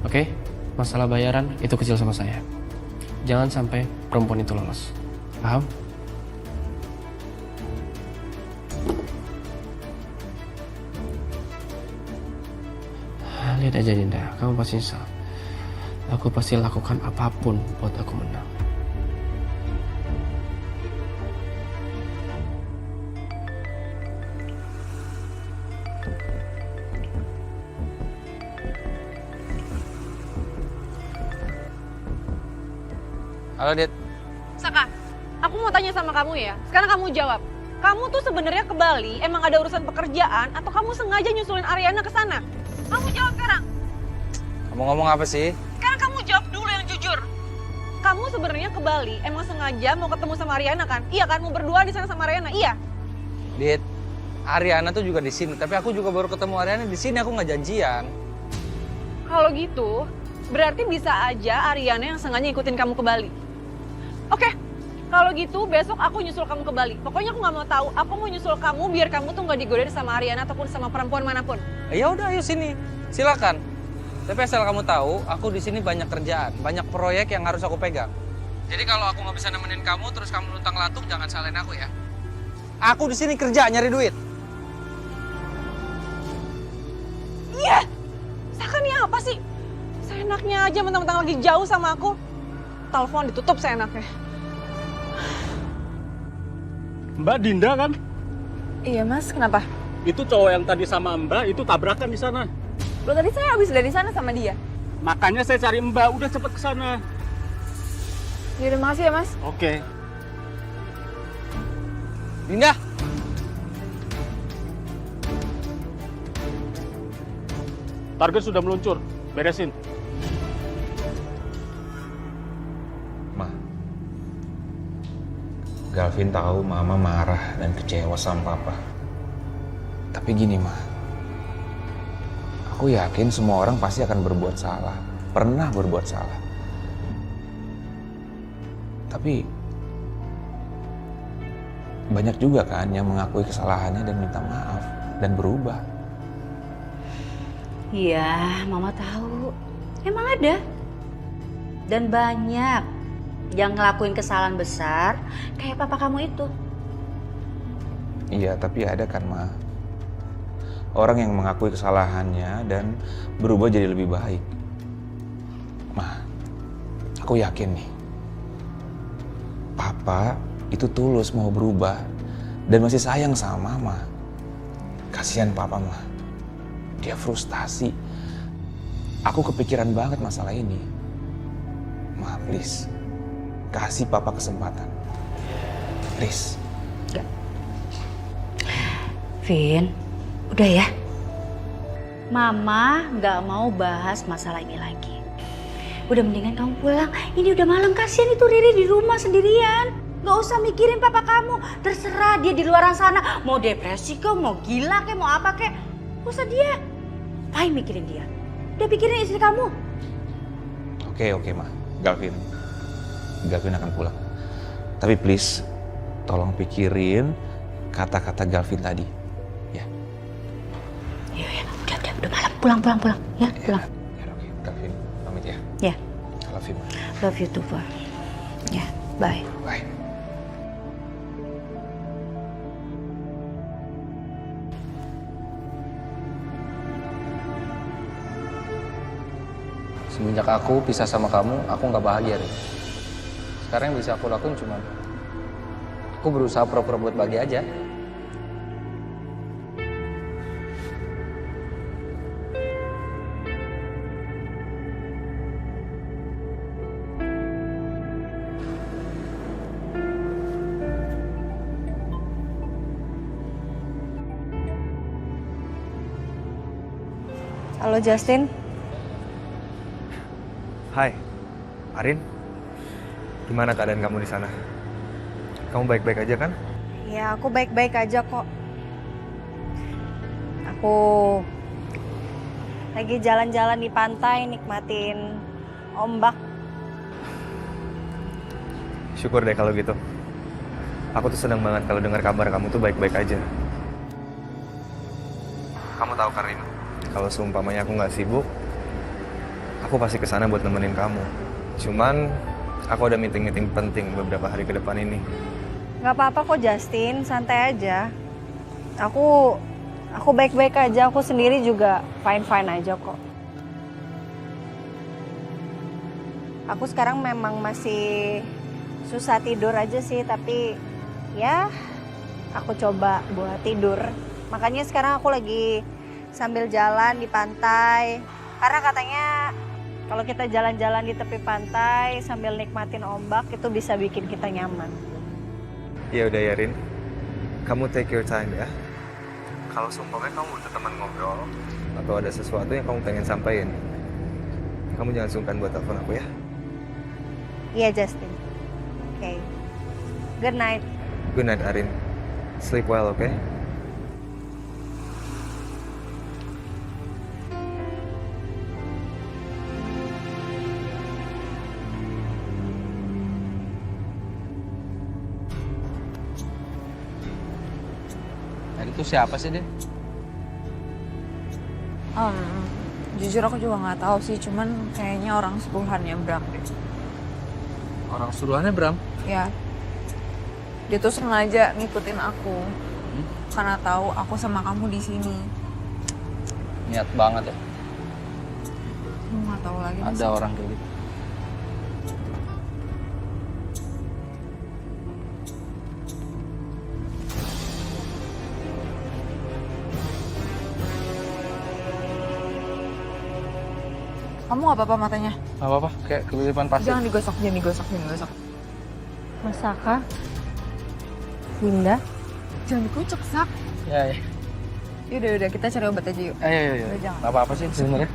Oke? Masalah bayaran itu kecil sama saya. Jangan sampai perempuan itu lolos. Paham? Lihat aja Dinda, kamu pasti nyesal. Aku pasti lakukan apapun buat aku menang. Halo Dit. Saka, aku mau tanya sama kamu ya. Sekarang kamu jawab. Kamu tuh sebenarnya ke Bali emang ada urusan pekerjaan atau kamu sengaja nyusulin Ariana ke sana? Kamu jawab sekarang. Kamu ngomong apa sih? Sekarang kamu jawab dulu yang jujur. Kamu sebenarnya ke Bali emang sengaja mau ketemu sama Ariana kan? Iya kan? Mau berdua di sana sama Ariana? Iya. Dit, Ariana tuh juga di sini, tapi aku juga baru ketemu Ariana di sini, aku nggak janjian. Kalau gitu, berarti bisa aja Ariana yang sengaja ngikutin kamu ke Bali. Oke, kalau gitu besok aku nyusul kamu ke Bali. Pokoknya aku nggak mau tahu, aku mau nyusul kamu biar kamu tuh nggak digodain sama Ariana ataupun sama perempuan manapun. Ya udah, ayo sini, silakan. Tapi asal kamu tahu, aku di sini banyak kerjaan, banyak proyek yang harus aku pegang. Jadi kalau aku nggak bisa nemenin kamu, terus kamu luntang-lantung, jangan salahin aku ya. Aku di sini kerja, nyari duit. Iya, Saka nih apa sih? Seenaknya aja mentang-mentang lagi jauh sama aku. Telepon ditutup seenaknya. Mbak Dinda kan? Iya Mas, kenapa? Itu cowok yang tadi sama Mbak itu tabrakan di sana. Loh tadi saya habis dari sana sama dia. Makanya saya cari Mbak, udah cepet ke sana. Ya udah makasih ya Mas. Oke. Dinda. Target sudah meluncur, beresin. Ma, Galvin tahu Mama marah dan kecewa sama Papa. Tapi gini, Ma. Aku yakin semua orang pasti akan berbuat salah. Pernah berbuat salah. Tapi banyak juga kan yang mengakui kesalahannya dan minta maaf dan berubah. Iya, Mama tahu. Emang ada. Dan banyak yang ngelakuin kesalahan besar kayak papa kamu itu. Iya, tapi ada kan, Ma. Orang yang mengakui kesalahannya dan berubah jadi lebih baik. Ma, aku yakin nih. Papa itu tulus mau berubah dan masih sayang sama Mama. Kasihan Papa, Ma. Dia frustasi. Aku kepikiran banget masalah ini. Ma, please. Kasih Papa kesempatan. Please. Vin, udah ya. Mama nggak mau bahas masalah ini lagi. Udah mendingan kamu pulang. Ini udah malam, kasihan itu Riri di rumah sendirian. Gak usah mikirin papa kamu. Terserah dia di luar sana. Mau depresi kek, mau gila kek, mau apa kek. Gak usah dia. Ngapain mikirin dia? Udah pikirin istri kamu. Oke, Ma. Galvin akan pulang. Tapi please, tolong pikirin kata-kata Galvin tadi. Ya. Iya, udah malam. Pulang. Ya, pulang. Oke, Galvin, pamit ya. Ya. I love you, Ma. Love you too, Pak. Ya, bye. Bye. Semenjak aku pisah sama kamu, aku nggak bahagia, Rin. Sekarang yang bisa aku lakuin cuma aku berusaha pura-pura buat bahagia aja. Halo Justin. Hai, Arin. Gimana keadaan kamu di sana? Kamu baik-baik aja kan? Ya, aku baik-baik aja kok. Aku lagi jalan-jalan di pantai nikmatin ombak. Syukur deh kalau gitu. Aku tuh seneng banget kalau dengar kabar kamu tuh baik-baik aja. Kamu tahu Karin, kalau seumpamanya aku nggak sibuk, aku pasti kesana buat nemenin kamu. Cuman aku ada meeting-meeting penting beberapa hari ke depan ini. Gak apa-apa kok Justin, santai aja. Aku baik-baik aja, aku sendiri juga fine-fine aja kok. Aku sekarang memang masih susah tidur aja sih, tapi ya aku coba buat tidur. Makanya sekarang aku lagi sambil jalan di pantai. Karena katanya kalau kita jalan-jalan di tepi pantai sambil nikmatin ombak itu bisa bikin kita nyaman. Ya udah ya Rin, kamu take your time ya. Kalau seumpamanya kamu butuh teman ngobrol atau ada sesuatu yang kamu pengen sampaikan, kamu jangan sungkan buat telepon aku ya. Iya Justin. Oke. Good night. Good night Arin. Sleep well, okay? Itu siapa sih, Den? Jujur aku juga nggak tahu sih, cuman kayaknya orang suruhannya Bram deh. Orang suruhannya Bram? Ya, dia tuh sengaja ngikutin aku karena tahu aku sama kamu di sini. Niat banget ya. Aku nggak tahu lagi. Ada orang kayak gitu. Kamu nggak apa-apa matanya? Gak apa-apa, kayak kelilipan pasir. Jangan digosok. Masaka? Linda? Jangan dikucek, Sak. Ya. Yaudah, kita cari obat aja yuk. Ayo. Udah, jangan. Gak apa-apa sih sebenarnya.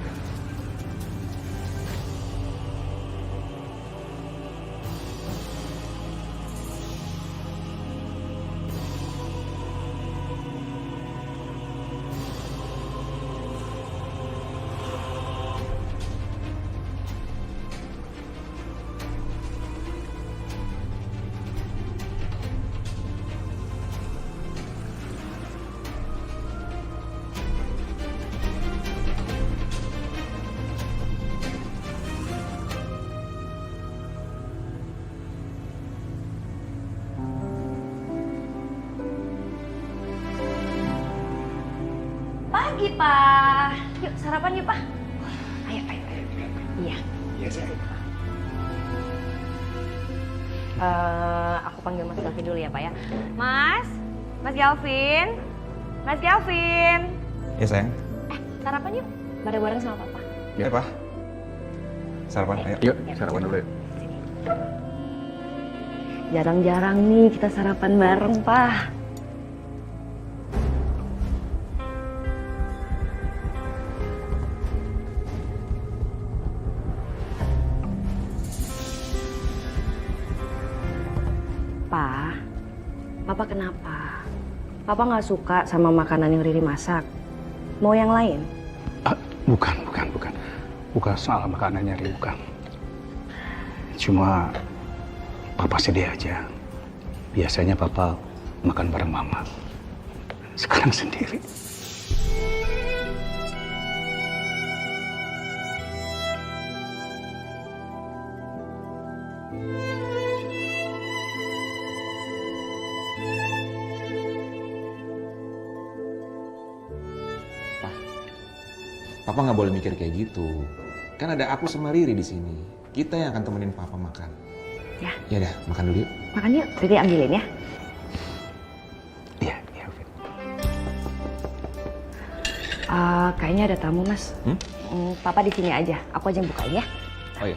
pagi, Pak. Yuk sarapan yuk, Pak. Ayo. Iya. Iya, sayang. Aku panggil Mas Galvin dulu ya, Pak ya. Mas Galvin. Ya sayang. Sarapan yuk, bareng-bareng sama Papa. Ya Pak. Sarapan, ayo. Yuk, sarapan dulu ya. Jarang-jarang nih kita sarapan bareng, Pak. Pa, Papa kenapa? Papa nggak suka sama makanan yang Riri masak. Mau yang lain? Bukan. Bukan soal makanannya, Ri, bukan. Cuma Papa sedih aja. Biasanya Papa makan bareng Mama. Sekarang sendiri. Papa nggak boleh mikir kayak gitu. Kan ada aku sama Riri di sini. Kita yang akan temenin Papa makan. Ya. Ya udah, makan dulu yuk. Makan yuk, Riri ambilin ya. Iya. Kayaknya ada tamu, Mas. Papa di sini aja. Aku aja yang bukain ya. Oh iya.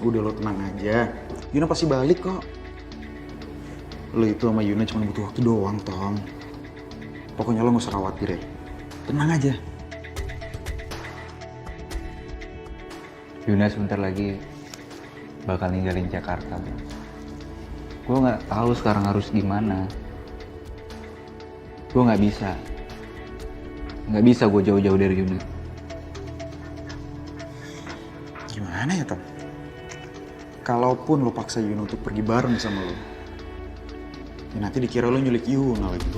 Udah lo tenang aja. Yuna pasti balik kok. Lo itu sama Yuna cuma butuh waktu doang, Tom. Pokoknya lo gak usah khawatir ya. Tenang aja. Yuna sebentar lagi bakal ninggalin Jakarta. Gue nggak tahu sekarang harus gimana. Gue nggak bisa gue jauh-jauh dari Yuna. Gimana ya, Tom? Kalaupun lo paksa Yuna untuk pergi bareng sama lo, ya nanti dikira lo nyulik Yuna lagi.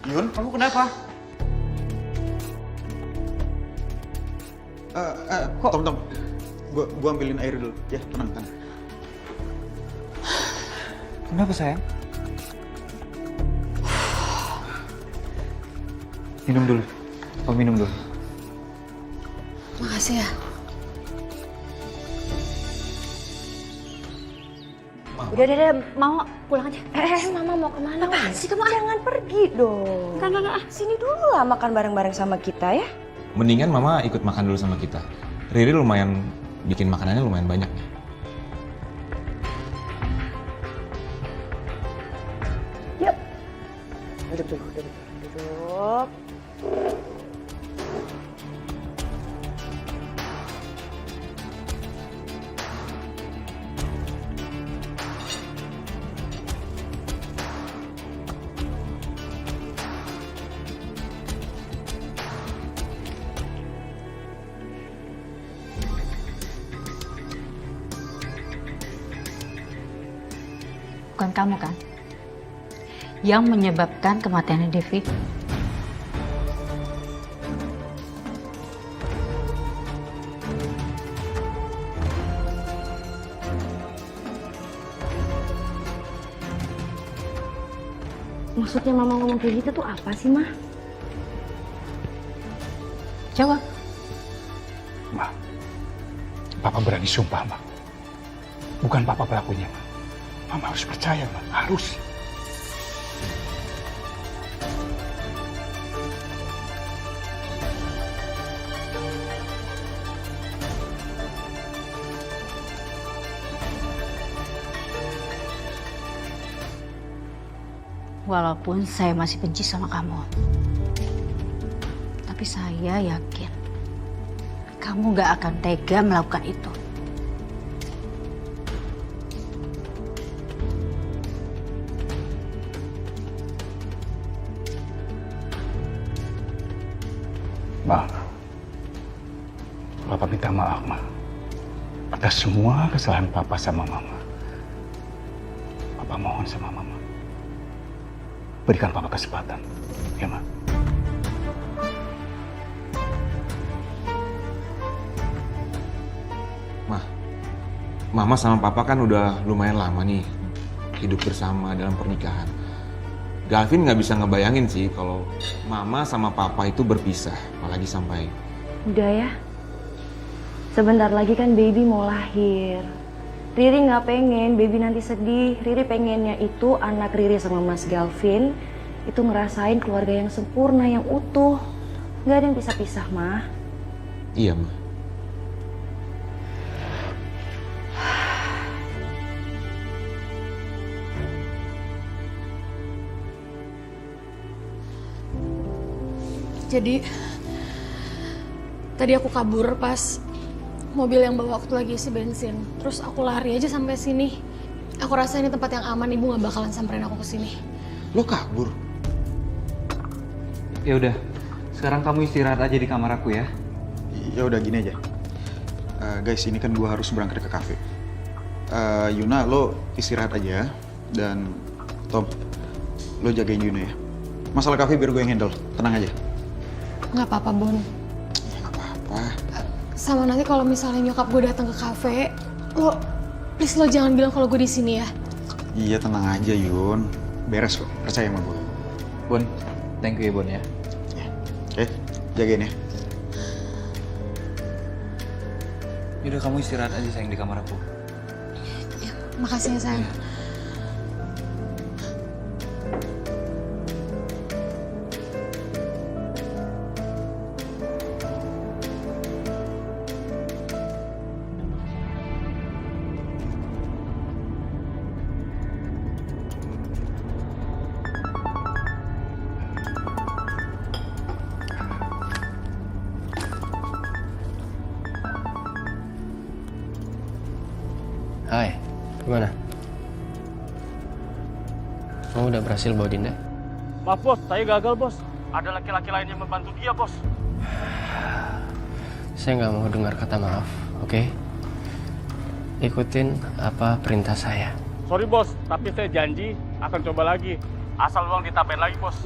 Yun, kamu kenapa? Tom, gua ambilin air dulu. Ya, tenang. Kenapa sayang? Minum dulu. Minum dulu. Makasih ya. Udah, mau pulang aja. Mama mau kemana? Apaan sih kamu? Jangan pergi dong. Enggak. Sini dulu lah makan bareng-bareng sama kita ya. Mendingan Mama ikut makan dulu sama kita. Riri lumayan bikin makanannya lumayan banyak nih. Yuk. Duduk. Bukan kamu kan yang menyebabkan kematiannya Devi? Maksudnya Mama ngomong kayak gitu tuh apa sih, Ma? Jawab. Ma, Papa berani sumpah, Ma. Bukan Papa pelakunya, Ma. Mama harus percaya, Ma. Harus. Walaupun saya masih benci sama kamu, tapi saya yakin kamu gak akan tega melakukan itu. Ma, Papa minta maaf, Ma. Atas semua kesalahan Papa sama Mama. Papa mohon sama Mama. Berikan Papa kesempatan. Ya, Ma? Ma, Mama sama Papa kan udah lumayan lama nih hidup bersama dalam pernikahan. Galvin nggak bisa ngebayangin sih kalau Mama sama Papa itu berpisah, apalagi sampai... Udah ya. Sebentar lagi kan baby mau lahir. Riri nggak pengen baby nanti sedih. Riri pengennya itu anak Riri sama Mas Galvin itu ngerasain keluarga yang sempurna, yang utuh. Nggak ada yang bisa pisah, Ma. Iya, Ma. Jadi tadi aku kabur pas mobil yang bawa aku lagi isi bensin. Terus aku lari aja sampai sini. Aku rasa ini tempat yang aman, ibu gak bakalan samperin aku ke sini. Lo kabur? Ya udah, sekarang kamu istirahat aja di kamar aku ya. Ya udah gini aja. Guys, ini kan gua harus berangkat ke kafe. Yuna, lo istirahat aja. Dan Tom, lo jagain Yuna ya. Masalah kafe biar gue yang handle. Tenang aja. Nggak apa-apa, Bon. Nggak apa-apa. Sama nanti kalau misalnya nyokap gue datang ke kafe, please lo jangan bilang kalau gue di sini ya. Iya, tenang aja Yun. Beres kok, percaya sama gue. Bon, thank you ya Bon ya. Oke, jagain ya. Yaudah kamu istirahat aja sayang di kamar aku. Makasih ya, sayang. Hai, gimana? Kamu udah berhasil bawa Dinda? Maaf bos, saya gagal bos. Ada laki-laki lain yang membantu dia bos. Saya nggak mau dengar kata maaf, oke? Ikutin apa perintah saya. Sorry bos, tapi saya janji akan coba lagi. Asal uang ditambahin lagi bos.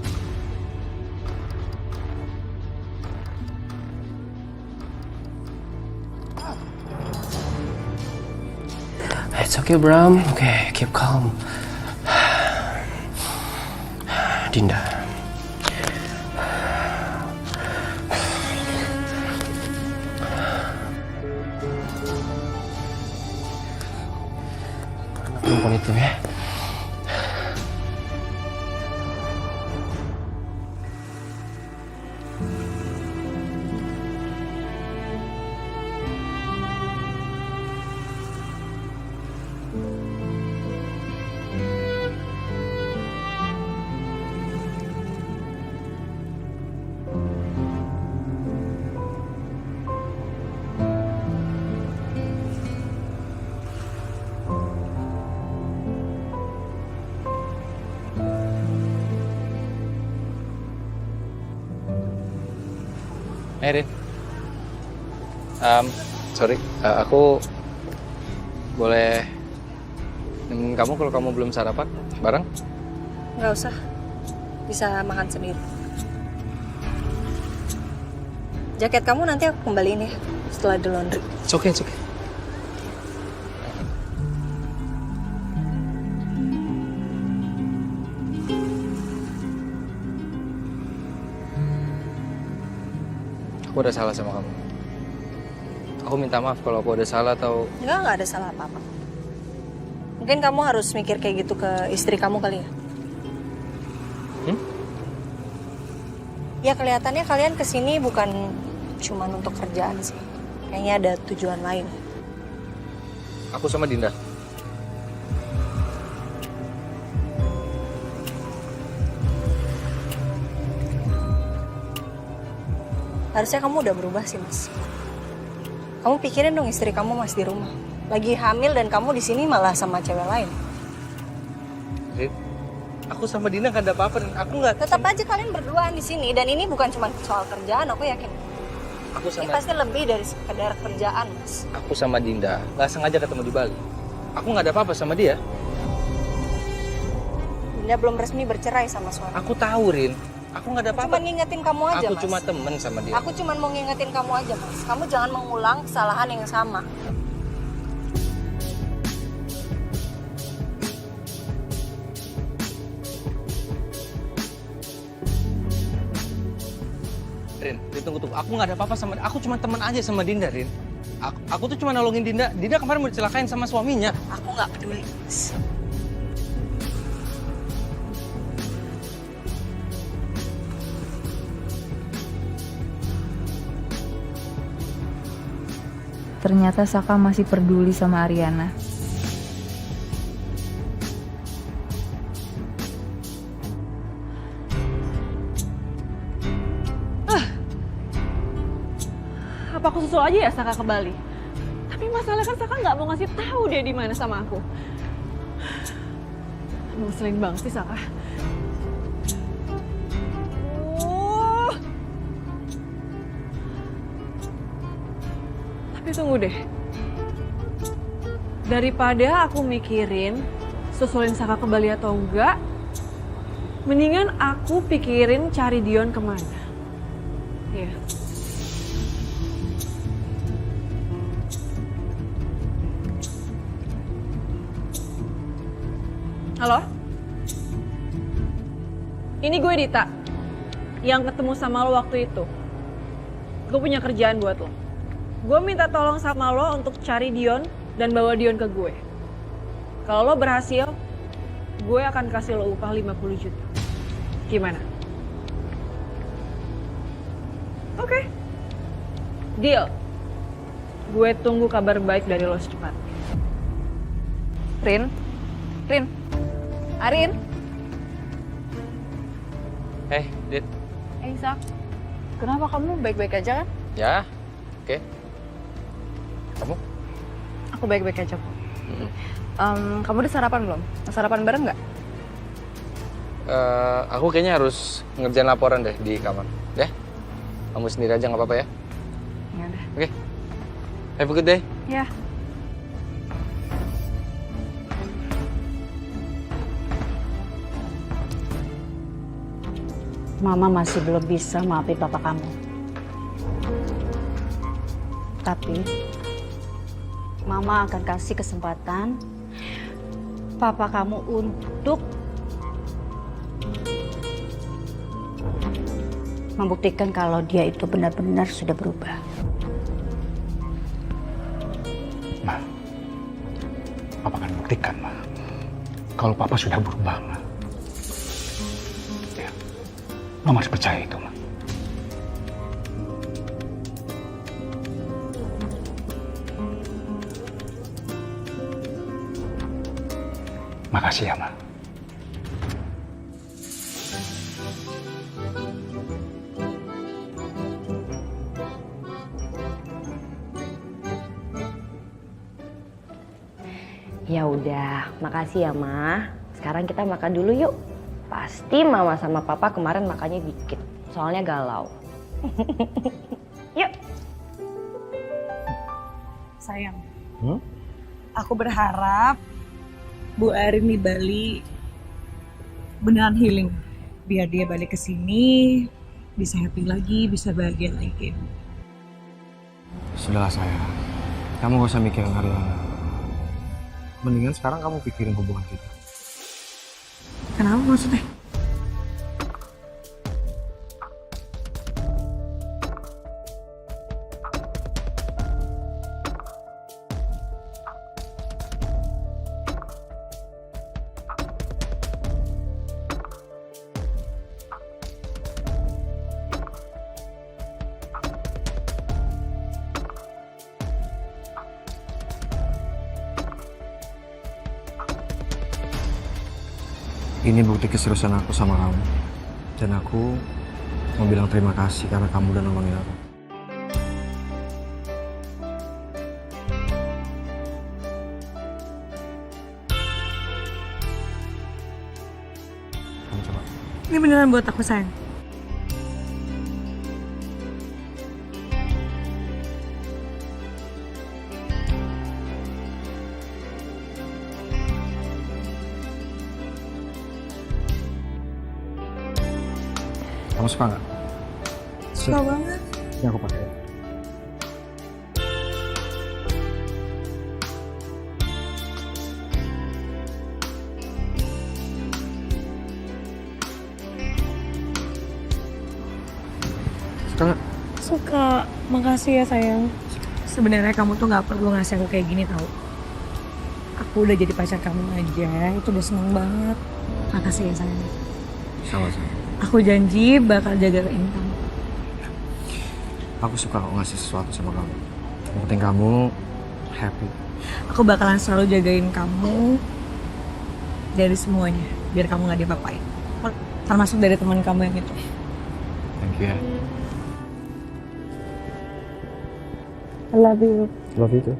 It's okay, Bram. Okay, keep calm. Dinda. Anak perempuan itu ya. Rin, sorry, aku boleh nemenin kamu kalau kamu belum sarapan bareng? Nggak usah, bisa makan sendiri. Jaket kamu nanti aku kembaliin ya setelah di laundry. It's okay, it's okay. Aku udah salah sama kamu. Aku minta maaf kalau aku udah salah atau... Nggak ada salah apa-apa. Mungkin kamu harus mikir kayak gitu ke istri kamu kali ya? Ya kelihatannya kalian kesini bukan cuma untuk kerjaan sih. Kayaknya ada tujuan lain. Aku sama Dinda. Harusnya kamu udah berubah sih, Mas. Kamu pikirin dong istri kamu masih di rumah. Lagi hamil dan kamu di sini malah sama cewek lain. Rin, aku sama Dinda gak ada apa-apa dan aku nggak... Tetap aja kalian berduaan di sini dan ini bukan cuma soal kerjaan, aku yakin. Aku Ini sama pasti lebih dari sekedar kerjaan, Mas. aku sama Dinda nggak sengaja ketemu di Bali. Aku nggak ada apa-apa sama dia. Dinda belum resmi bercerai sama suami. Aku tahu, Rin. Aku nggak ada Cuma apa-apa. ngingetin kamu aja, Aku Mas. cuma temen sama dia. Aku cuma mau ngingetin kamu aja, Mas. Kamu jangan mengulang kesalahan yang sama. Rin, tunggu. Aku nggak ada apa-apa sama dia. Aku cuma teman aja sama Dinda, Rin. Aku tuh cuma nolongin Dinda. Dinda kemarin mau dicelakain sama suaminya. Aku nggak peduli, Mas. Ternyata Saka masih peduli sama Ariana. Apa aku susul aja ya Saka ke Bali? Tapi masalah kan Saka nggak mau ngasih tahu dia di mana sama aku. Ngeselin banget sih Saka. Tapi tunggu deh. Daripada aku mikirin susulin Saka ke Bali atau enggak, mendingan aku pikirin cari Dion kemana. Iya. Halo? Ini gue Dita, yang ketemu sama lo waktu itu. Gue punya kerjaan buat lo. Gue minta tolong sama lo untuk cari Dion dan bawa Dion ke gue. Kalau lo berhasil, gue akan kasih lo upah 50 juta. Gimana? Oke. Deal. Gue tunggu kabar baik dari lo secepatnya. Rin? Arin? Dit. Sak, kenapa kamu baik-baik aja kan? Ya, oke. Kamu? Aku baik-baik aja kok. Kamu udah sarapan belum? Sarapan bareng nggak? Aku kayaknya harus ngerjain laporan deh di kamar. Deh, kamu sendiri aja nggak apa-apa ya? Ya udah. Oke. Have a good day. Ya. Mama masih belum bisa maafin papa kamu. Tapi Mama akan kasih kesempatan papa kamu untuk membuktikan kalau dia itu benar-benar sudah berubah. Ma, Papa akan buktikan, Ma. Kalau Papa sudah berubah, Ma. Ya, Mama harus percaya itu, Ma. Makasih ya, Ma. Ya udah, makasih ya Ma. Sekarang kita makan dulu yuk. Pasti Mama sama Papa kemarin makannya dikit, soalnya galau. Yuk. Sayang, aku berharap Bu Arin di Bali beneran healing. Biar dia balik ke sini, bisa happy lagi, bisa bahagia lagi. Sudahlah sayang, kamu gak usah mikirin Ariana. Mendingan sekarang kamu pikirin hubungan kita. Kenapa maksudnya? Ini bukti keseriusan aku sama kamu. Dan aku mau bilang terima kasih karena kamu udah nolongin aku. Kamu coba. Ini beneran buat aku, sayang. Kamu suka nggak? Suka banget. Ini aku pakai. Suka nggak? Suka. Makasih ya sayang. Sebenarnya kamu tuh nggak perlu ngasih aku kayak gini tau. Aku udah jadi pacar kamu aja, itu udah seneng banget. Makasih ya sayang. Sama-sama. Aku janji bakal jagain kamu. Aku suka kok ngasih sesuatu sama kamu. Yang penting kamu happy. Aku bakalan selalu jagain kamu dari semuanya, biar kamu nggak diapa-apain. Termasuk dari teman kamu yang itu. Thank you ya. I love you. Love you too.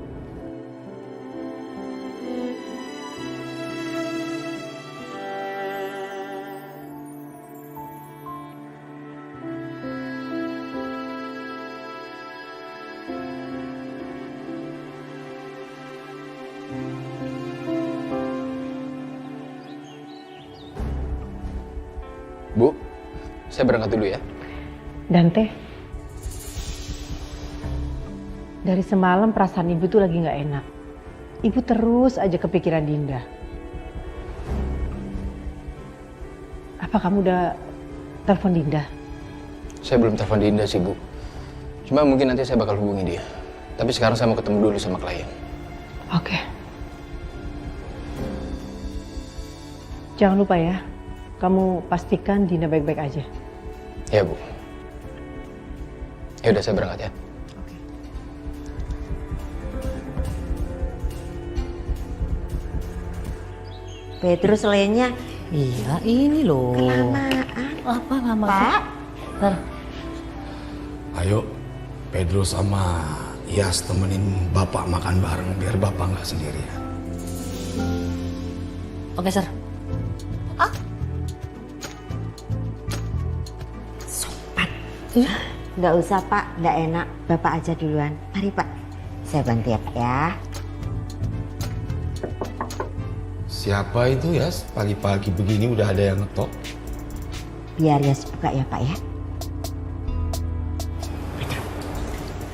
Bu, saya berangkat dulu ya. Dante, dari semalam perasaan ibu tuh lagi nggak enak. Ibu terus aja kepikiran Dinda. Apa kamu udah telepon Dinda? Saya belum telepon Dinda sih, Bu. Cuma mungkin nanti saya bakal hubungi dia. Tapi sekarang saya mau ketemu dulu sama klien. Oke. Jangan lupa ya, kamu pastikan Dinda baik-baik aja. Ya, Bu. Ya udah, saya berangkat ya. Petrus lainnya. Iya, ini loh. Kelamaan. Apa lama? Pak. Ntar. Ayo, Pedro sama Yas temenin Bapak makan bareng biar Bapak nggak sendirian. Oke, Sir. Nggak usah Pak, nggak enak. Bapak aja duluan. Mari Pak, saya bantu ya Pak ya. Siapa itu Yas? Pagi-pagi begini udah ada yang ngetok. Biar Yas buka ya Pak ya.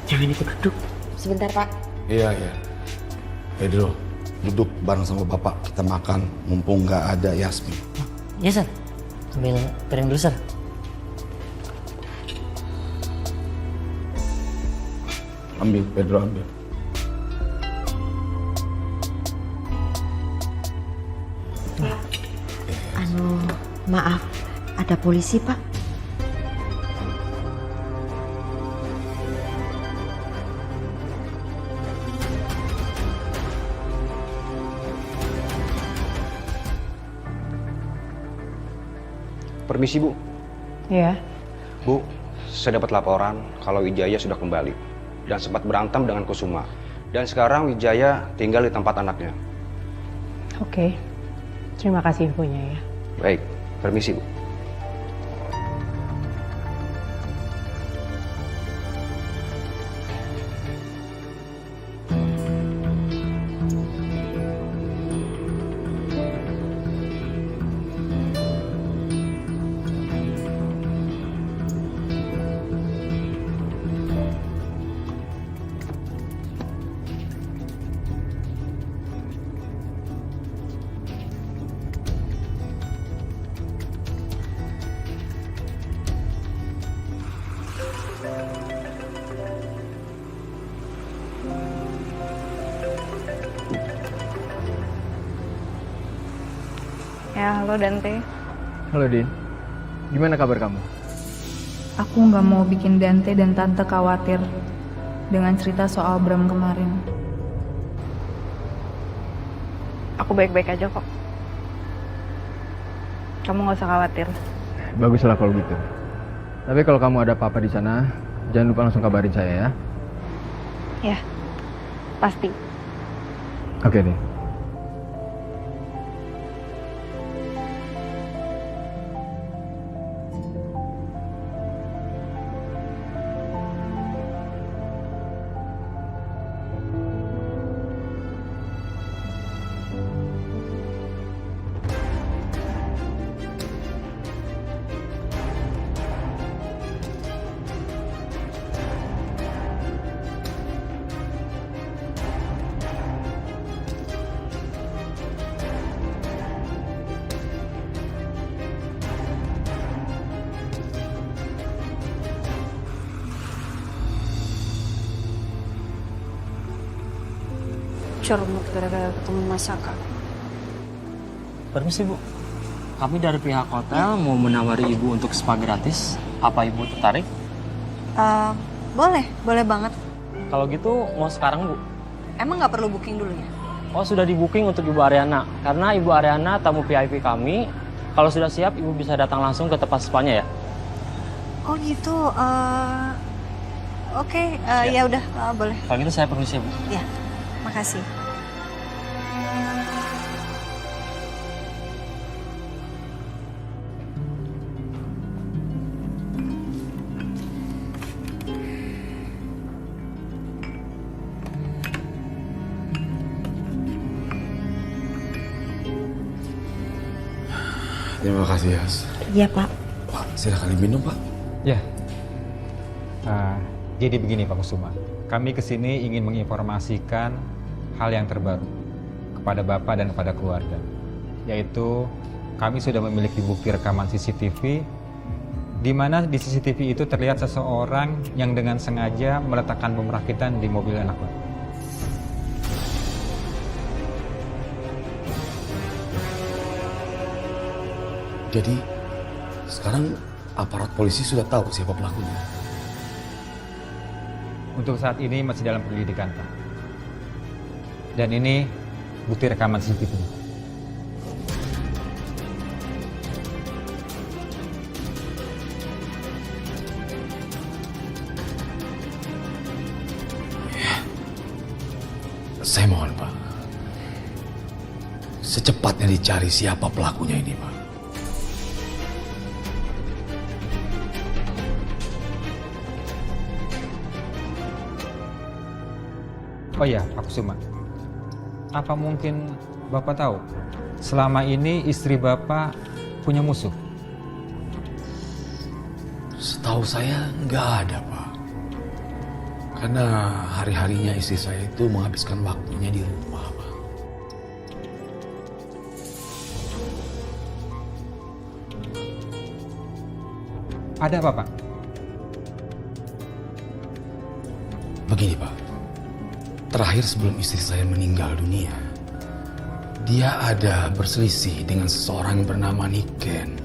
Jangan ikut duduk. Sebentar Pak. Iya, iya. Pedro, duduk bareng sama Bapak. Kita makan, mumpung nggak ada Yasmin. Ya, Sir. Ambil piring dulu, Sir. Ambil, Pedro ambil. Maaf, ada polisi Pak. Permisi Bu. Iya. Bu, saya dapat laporan kalau Wijaya sudah kembali dan sempat berantem dengan Kusuma. Dan sekarang Wijaya tinggal di tempat anaknya. Oke. Terima kasih infonya ya. Baik, permisi Bu. Ya, halo Dante. Halo Din, gimana kabar kamu? Aku nggak mau bikin Dante dan Tante khawatir dengan cerita soal Bram kemarin. Aku baik-baik aja kok. Kamu nggak usah khawatir. Baguslah kalau gitu. Tapi kalau kamu ada apa-apa di sana, jangan lupa langsung kabarin saya ya. Ya, pasti. Oke deh. cermut gara-gara ketemu Mas Saka. Permisi Bu, kami dari pihak hotel mau menawari Ibu untuk spa gratis. Apa Ibu tertarik? Boleh banget. Kalau gitu mau sekarang Bu? Emang nggak perlu booking dulu ya? Oh sudah di booking untuk Ibu Ariana. Karena Ibu Ariana tamu VIP kami. Kalau sudah siap Ibu bisa datang langsung ke tempat spanya ya. Oh gitu. Oke, ya udah boleh. Kalau gitu saya permisi Bu. Ya, makasih. Terima kasih, Yas. Iya, Pak. Pak, silakan diminum, Pak. Ya. Jadi begini Pak Kusuma, kami kesini ingin menginformasikan hal yang terbaru kepada Bapak dan kepada keluarga. Yaitu kami sudah memiliki bukti rekaman CCTV di mana di CCTV itu terlihat seseorang yang dengan sengaja meletakkan bom rakitan di mobil anak Bapak. Jadi, sekarang aparat polisi sudah tahu siapa pelakunya. Untuk saat ini masih dalam penyelidikan, Pak. Dan ini bukti rekaman CCTV. Saya mohon, Pak. Secepatnya dicari siapa pelakunya ini, Pak. Oh iya, Pak Kusuma. Apa mungkin Bapak tahu, selama ini istri Bapak punya musuh? Setahu saya nggak ada, Pak. Karena hari-harinya istri saya itu menghabiskan waktunya di rumah, Pak. Ada apa, Pak? Begini, Pak. Terakhir sebelum istri saya meninggal dunia, dia ada berselisih dengan seseorang yang bernama Niken.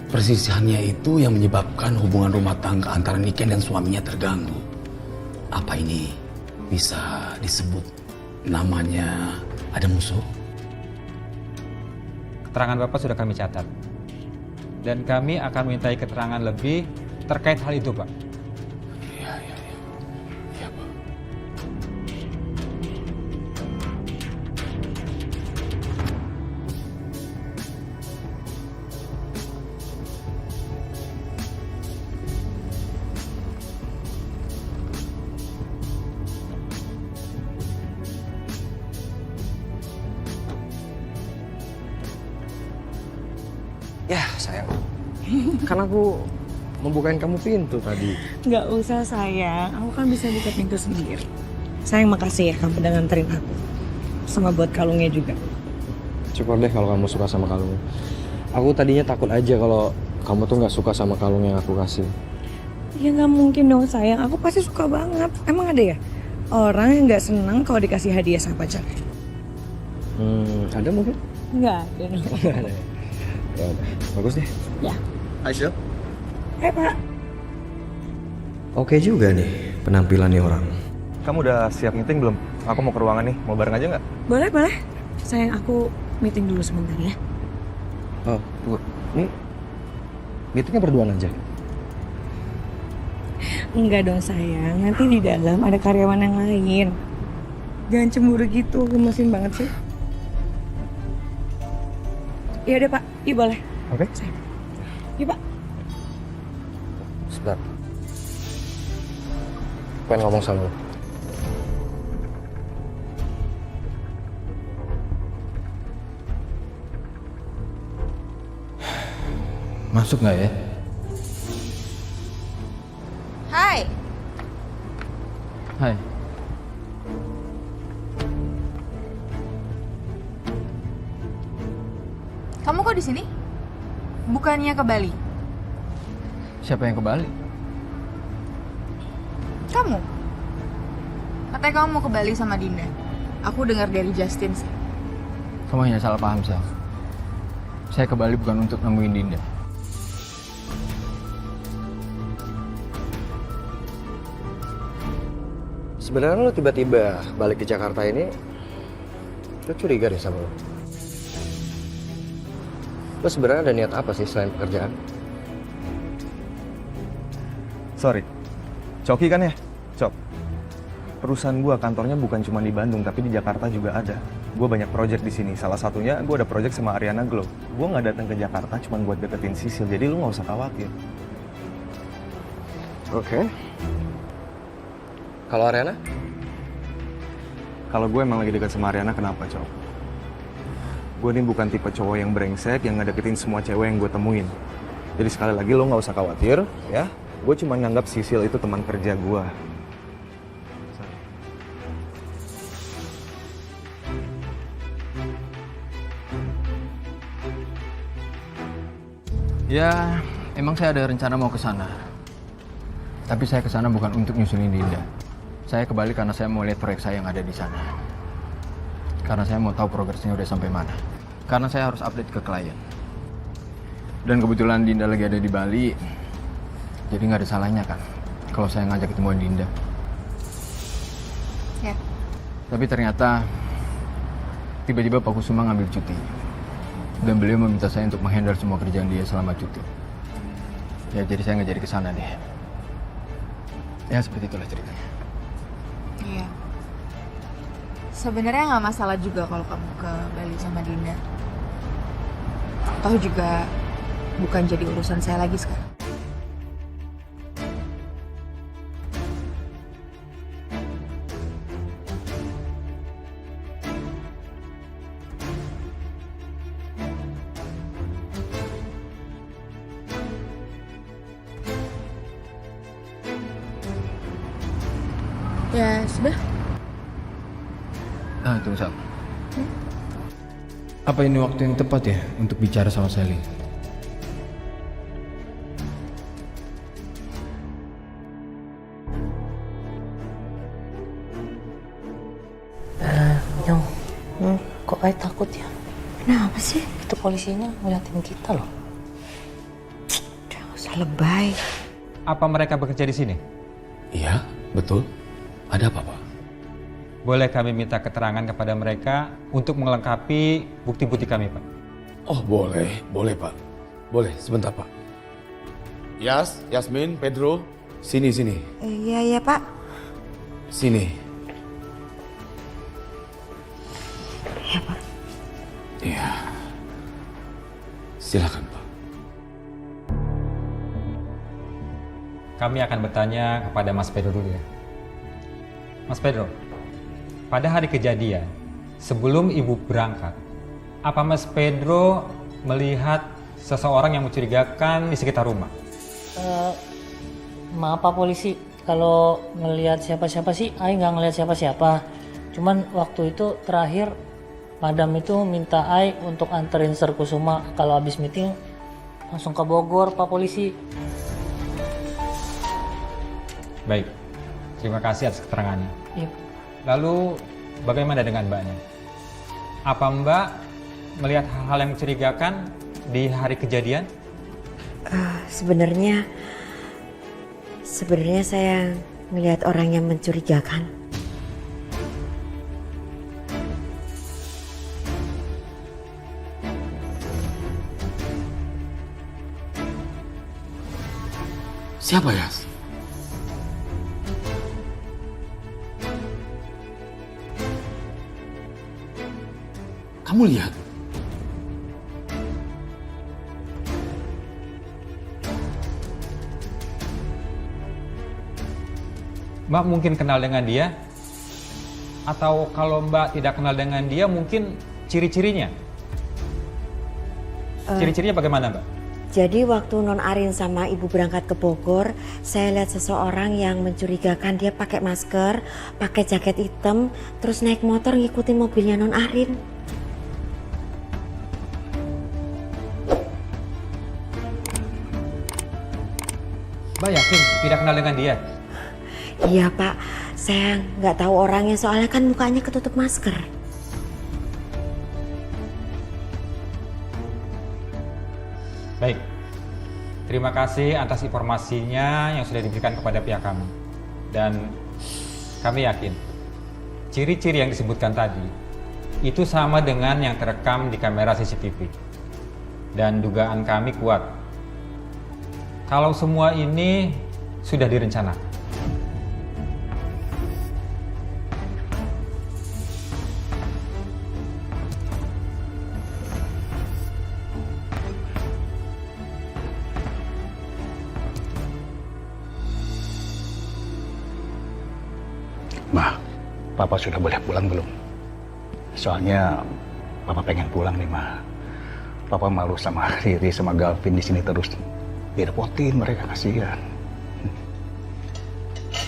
Perselisihannya itu yang menyebabkan hubungan rumah tangga antara Niken dan suaminya terganggu. Apa ini bisa disebut namanya ada musuh? Keterangan Bapak sudah kami catat. Dan kami akan memintai keterangan lebih terkait hal itu, Pak. Ya sayang, kan aku membukain kamu pintu tadi. Nggak usah sayang, aku kan bisa buka pintu sendiri. Sayang makasih ya kamu udah nganterin aku. Sama buat kalungnya juga. Syukur deh kalau kamu suka sama kalung. Aku tadinya takut aja kalau kamu tuh nggak suka sama kalung yang aku kasih. Ya nggak mungkin dong sayang, aku pasti suka banget. Emang ada ya orang yang nggak senang kalau dikasih hadiah sama pacar? Ada mungkin? Nggak ada. Nggak ada ya? Ya udah, bagus deh. Ya. Aisyah. Pak. Oke juga nih penampilan nih orang. Kamu udah siap meeting belum? Aku mau ke ruangan nih, mau bareng aja nggak? Boleh, boleh. Sayang, aku meeting dulu sebentar ya. Oh, tunggu. Ini meetingnya berduaan aja? Enggak dong sayang, nanti di dalam ada karyawan yang lain. Jangan cemburu gitu, gemesin banget sih. Ya udah Pak, iya boleh. Oke. Iya Pak. Sebentar. Pengen ngomong sama lo. Masuk nggak ya? Hai. Hai. Kamu kok di sini? Bukannya ke Bali? Siapa yang ke Bali? Kamu? Katanya kamu mau ke Bali sama Dinda. Aku dengar dari Justin sih. Kamu hanya salah paham, Sel. Saya ke Bali bukan untuk nemuin Dinda. Sebenarnya lo tiba-tiba balik ke Jakarta ini, lo curiga deh sama lo. Lo sebenarnya ada niat apa sih selain pekerjaan? Sorry, Coki kan ya? Cok. Perusahaan gua kantornya bukan cuma di Bandung, tapi di Jakarta juga ada. Gua banyak project di sini. Salah satunya gua ada project sama Ariana Glow. Gua nggak datang ke Jakarta cuma buat deketin Sisil, jadi lu nggak usah khawatir. Oke. Kalau Ariana? Kalau gue emang lagi dekat sama Ariana, kenapa, Cok? Gue ini bukan tipe cowok yang brengsek yang ngedeketin semua cewek yang gue temuin. Jadi sekali lagi lo nggak usah khawatir, ya. Gue cuma nganggap Sisil itu teman kerja gue. Ya, emang saya ada rencana mau ke sana. Tapi saya ke sana bukan untuk nyusulin Dinda. Saya ke Bali karena saya mau lihat proyek saya yang ada di sana. Karena saya mau tahu progresnya udah sampai mana. Karena saya harus update ke klien. Dan kebetulan Dinda lagi ada di Bali, jadi nggak ada salahnya kan kalau saya ngajak ketemuan Dinda. Ya. Tapi ternyata tiba-tiba Pak Kusuma ngambil cuti. Dan beliau meminta saya untuk menghandle semua kerjaan dia selama cuti. Ya jadi saya nggak jadi kesana deh. Ya seperti itulah ceritanya. Iya. Sebenarnya nggak masalah juga kalau kamu ke Bali sama Dinda. Toh juga bukan jadi urusan saya lagi sekarang. Ya sudah. Tunggu Sal. Apa ini waktu yang tepat ya untuk bicara sama Sally? Nyong, kok kayak takut ya? Kenapa sih? Itu polisinya ngeliatin kita loh. Udah gak usah lebay. Apa mereka bekerja di sini? Iya, betul. Ada apa, Pak? Boleh kami minta keterangan kepada mereka untuk melengkapi bukti-bukti kami, Pak? Oh, boleh. Boleh, Pak. Boleh, sebentar, Pak. Yasmin, Pedro, sini. Iya, Pak. Sini. Iya, Pak. Iya. Silakan, Pak. Kami akan bertanya kepada Mas Pedro dulu ya. Mas Pedro, pada hari kejadian, sebelum Ibu berangkat, apa Mas Pedro melihat seseorang yang mencurigakan di sekitar rumah? Maaf Pak Polisi, kalau ngelihat siapa-siapa sih, Ai nggak ngelihat siapa-siapa. Cuman waktu itu terakhir, Madam itu minta Ai untuk anterin Sir Kusuma kalau habis meeting langsung ke Bogor, Pak Polisi. Baik, terima kasih atas keterangannya. Iya. Lalu bagaimana dengan Mbaknya? Apa Mbak melihat hal-hal yang mencurigakan di hari kejadian? Sebenarnya saya melihat orang yang mencurigakan. Siapa, Yas? Kamu lihat? Mbak mungkin kenal dengan dia? Atau kalau Mbak tidak kenal dengan dia, mungkin ciri-cirinya? Ciri-cirinya bagaimana, Mbak? Jadi waktu Non Arin sama Ibu berangkat ke Bogor, saya lihat seseorang yang mencurigakan. Dia pakai masker, pakai jaket hitam, terus naik motor ngikutin mobilnya Non Arin. Mbak yakin tidak kenal dengan dia? Iya Pak, Saya nggak tahu orangnya soalnya kan mukanya ketutup masker. Baik, terima kasih atas informasinya yang sudah diberikan kepada pihak kami. Dan kami yakin, ciri-ciri yang disebutkan tadi itu sama dengan yang terekam di kamera CCTV. Dan dugaan kami kuat, kalau semua ini sudah direncanakan. Ma, Papa sudah boleh pulang belum? Soalnya Papa pengen pulang nih, Ma. Papa malu sama Riri sama Galvin di sini terus. Direpotin mereka, kasihan.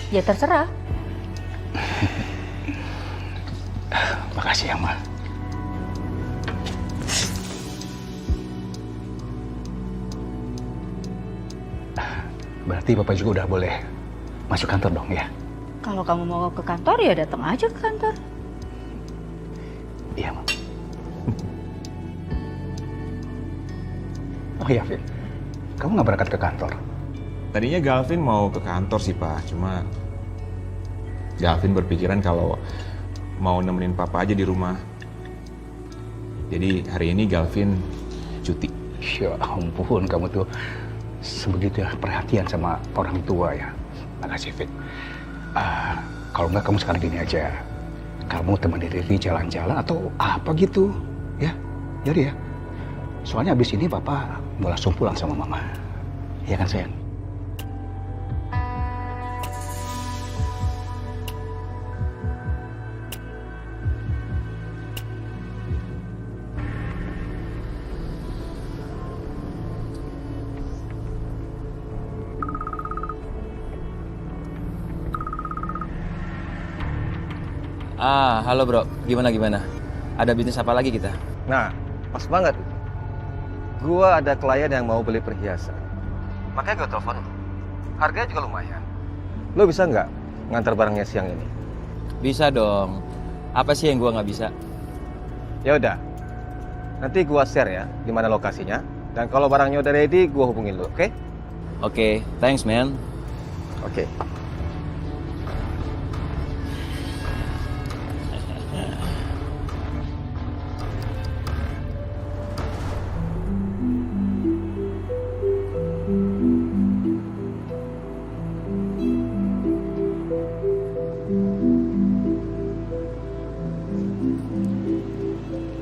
Ya terserah. Makasih ya, Ma. Berarti Papa juga udah boleh masuk kantor dong ya? Kalau kamu mau ke kantor ya datang aja ke kantor. Iya, Ma. Oh iya, Vin. Kamu nggak berangkat ke kantor? Tadinya Galvin mau ke kantor sih, Pak. Cuma Galvin berpikiran kalau mau nemenin Papa aja di rumah. Jadi hari ini Galvin cuti. Ya ampun, kamu tuh sebegitu ya perhatian sama orang tua ya. Makasih, Vin. Kalau nggak kamu sekarang gini aja. Kamu temenin Riri jalan-jalan atau apa gitu. Ya, jadi ya. Soalnya abis ini Papa mau langsung pulang sama Mama. Iya kan, sayang? Halo bro, gimana? Ada bisnis apa lagi kita? Nah, pas banget. Gua ada klien yang mau beli perhiasan. Makanya gue telepon lo. Harganya juga lumayan. Lo bisa nggak ngantar barangnya siang ini? Bisa dong. Apa sih yang gua nggak bisa? Ya udah. Nanti gua share ya di mana lokasinya. Dan kalau barangnya udah ready, gua hubungin lo, oke? Oke, thanks man. Oke.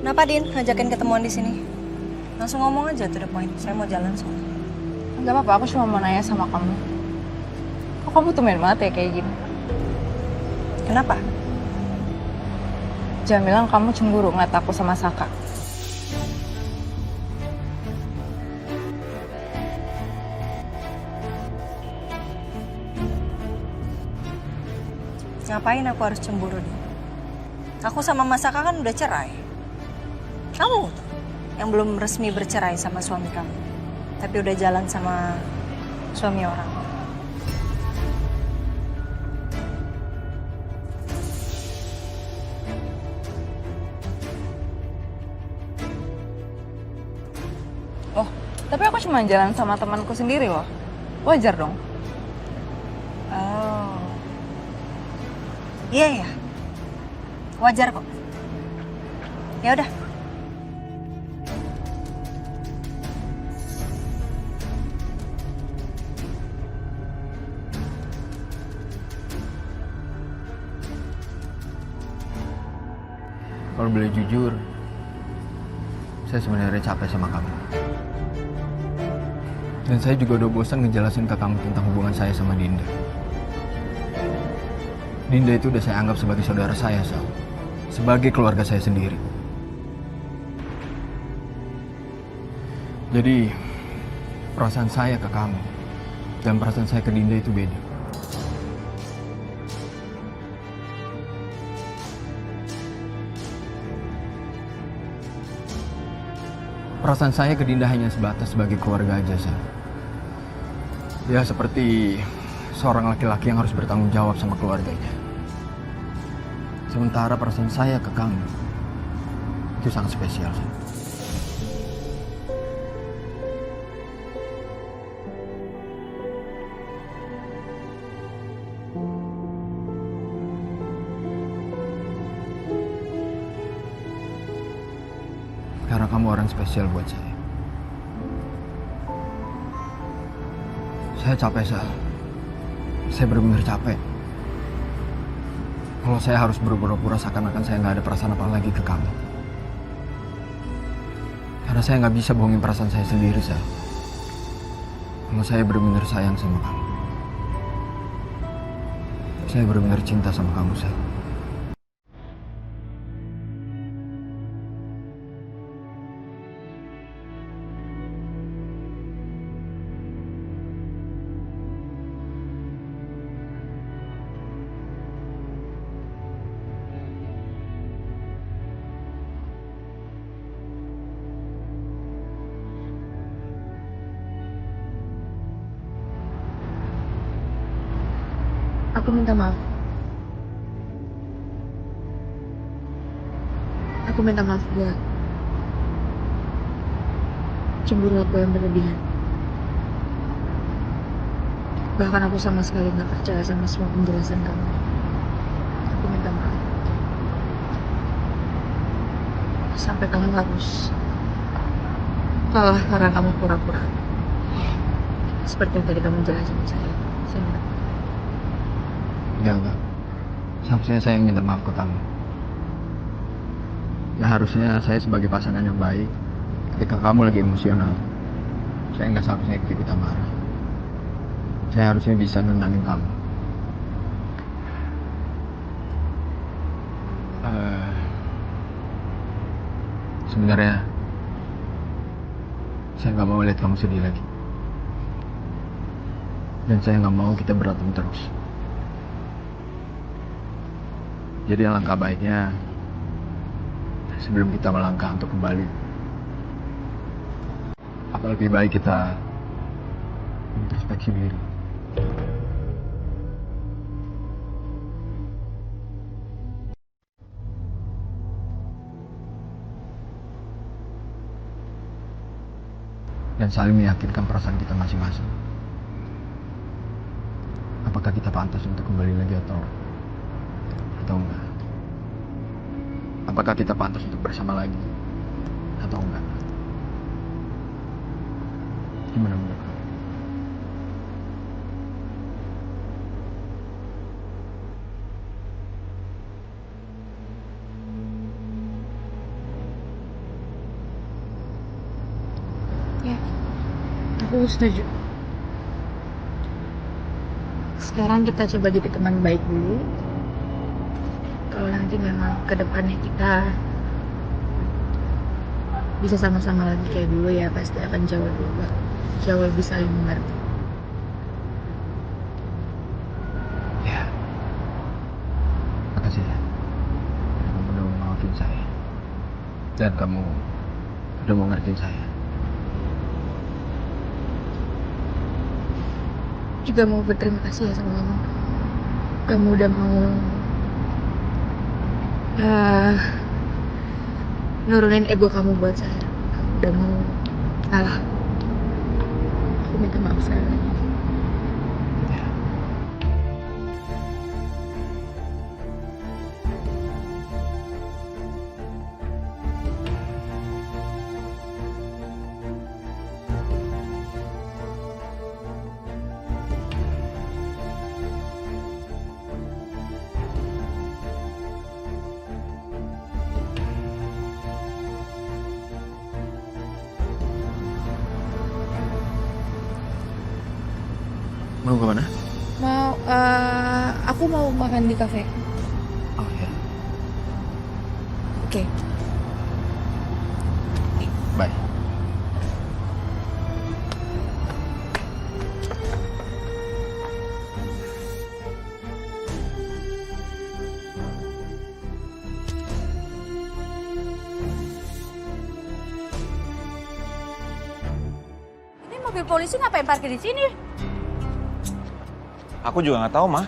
Kenapa Din ngajakin ketemuan di sini? Langsung ngomong aja to the point. Saya mau jalan soalnya. Gak apa-apa, aku cuma mau nanya sama kamu. Kok kamu tumben banget ya kayak gini? Kenapa? Jangan bilang kamu cemburu ngeliat aku sama Saka. Ngapain aku harus cemburu Din? Aku sama Mas Saka kan udah cerai. Kamu yang belum resmi bercerai sama suami kamu, tapi udah jalan sama suami orang. Oh, tapi aku cuma jalan sama temanku sendiri loh. Wajar dong. Oh. Iya ya. Wajar kok. Ya udah. Kalau boleh jujur, saya sebenarnya capek sama kamu. Dan saya juga udah bosan ngejelasin ke kamu tentang hubungan saya sama Dinda. Dinda itu udah saya anggap sebagai saudara saya, Sal. Sebagai keluarga saya sendiri. Jadi, perasaan saya ke kamu dan perasaan saya ke Dinda itu beda. Perasaan saya ke Dinda hanya sebatas sebagai keluarga aja, Sal. Ya, seperti seorang laki-laki yang harus bertanggung jawab sama keluarganya. Sementara perasaan saya ke kamu itu sangat spesial, Sal. Karena kamu orang spesial buat saya. Saya capek, Sal. Saya benar-benar capek. Kalau saya harus berpura-pura seakan-akan saya nggak ada perasaan apa lagi ke kamu. Karena saya nggak bisa bohongin perasaan saya sendiri, Sal. Kalau saya benar-benar sayang sama kamu. Saya benar-benar cinta sama kamu, Sal. Aku minta maaf. Aku minta maaf buat cemburu aku yang berlebihan. Bahkan aku sama sekali nggak percaya sama semua penjelasan kamu. Aku minta maaf. Sampai kamu harus kalah karena kamu pura-pura. Seperti yang tadi kamu jelasin saya. Saya minta maaf. Enggak. Seharusnya saya yang minta maaf ke kamu. Ya harusnya saya sebagai pasangan yang baik, ketika kamu lagi emosional, saya nggak seharusnya ikut marah. Saya harusnya bisa nenangin kamu. Sebenarnya saya nggak mau lihat kamu sedih lagi. Dan saya nggak mau kita berantem terus. Jadi alangkah baiknya sebelum kita melangkah untuk kembali, apa lebih baik kita introspeksi diri. Dan saling meyakinkan perasaan kita masing-masing. Apakah kita pantas untuk kembali lagi atau enggak? Apakah kita pantas untuk bersama lagi atau enggak? Gimana menurut kamu? Ya, aku setuju. Sekarang kita coba jadi teman baik dulu. Kalau nanti memang ke depannya kita bisa sama-sama lagi kayak dulu ya, pasti akan jauh lebih saling mengerti. Ya, makasih ya. Kamu udah mau maafin saya. Dan kamu udah mau ngertiin saya. Juga mau berterima kasih ya sama kamu. Kamu udah mau nurunin ego kamu buat saya. Kamu udah mau kalah. Aku minta maaf sekali lagi. Mau kemana? Aku mau makan di kafe. Oh ya. Oke. Bye. Ini mobil polisi ngapain parkir di sini? Aku juga nggak tahu, Mah.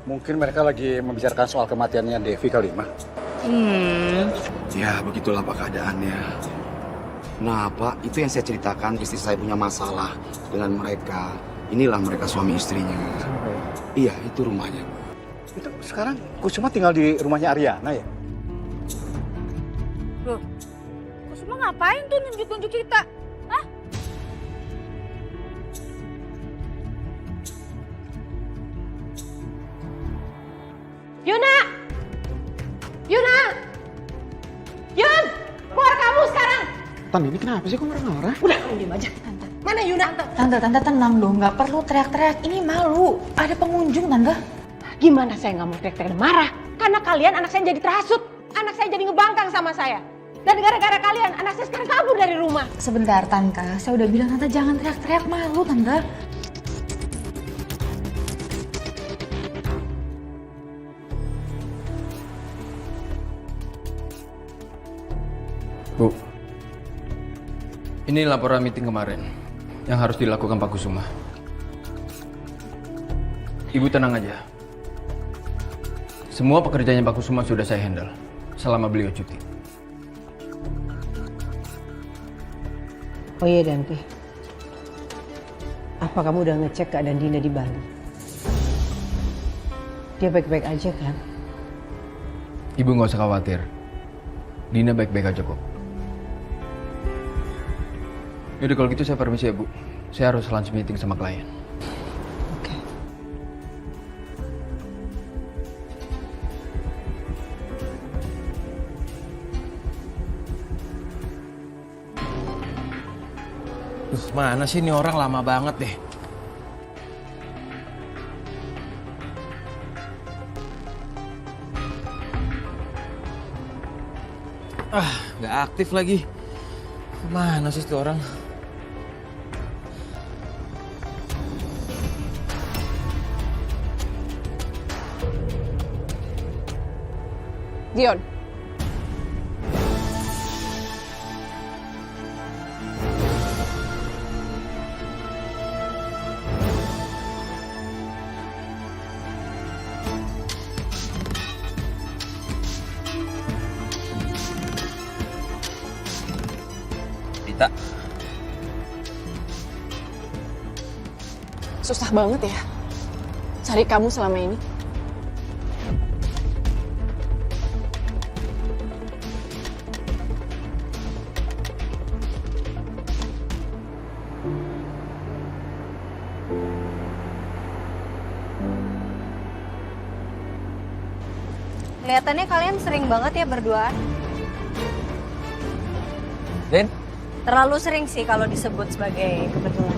Mungkin mereka lagi membicarakan soal kematiannya Devi kali, Ma. Ya, begitulah Pak keadaannya. Nah, Pak, itu yang saya ceritakan, istri saya punya masalah dengan mereka. Inilah mereka suami istrinya. Iya, itu rumahnya. Itu sekarang Kusuma tinggal di rumahnya Ariana ya? Loh, Kusuma ngapain tuh nunjuk-nunjuk kita? Hah? Yuna! Yuna! Yun! Keluar kamu sekarang! Tan, ini kenapa sih kok marah-marah? Udah, kamu diem aja. Mana Yuna? Tante tenang dong, nggak perlu teriak-teriak. Ini malu, ada pengunjung tante. Gimana saya nggak mau teriak-teriak dan marah? Karena kalian anak saya jadi terhasut. Anak saya jadi ngebangkang sama saya. Dan gara-gara kalian, anak saya sekarang kabur dari rumah. Sebentar tante, saya udah bilang tante jangan teriak-teriak, malu tante. Bu, ini laporan meeting kemarin yang harus dilakukan Pak Kusuma. Ibu tenang aja. Semua pekerjaannya Pak Kusuma sudah saya handle selama beliau cuti. Oh iya Dante, apa kamu udah ngecek keadaan Dina di Bali? Dia baik-baik aja kan? Ibu nggak usah khawatir. Dina baik-baik aja kok. Yaudah kalau gitu saya permisi ya Bu. Saya harus lunch meeting sama klien. Mana sih ini orang lama banget deh. Nggak aktif lagi. Mana sih itu orang? Dion. Dita. Susah banget ya cari kamu selama ini. Kelihatannya kalian sering banget ya berduaan. Den? Terlalu sering sih kalau disebut sebagai kebetulan.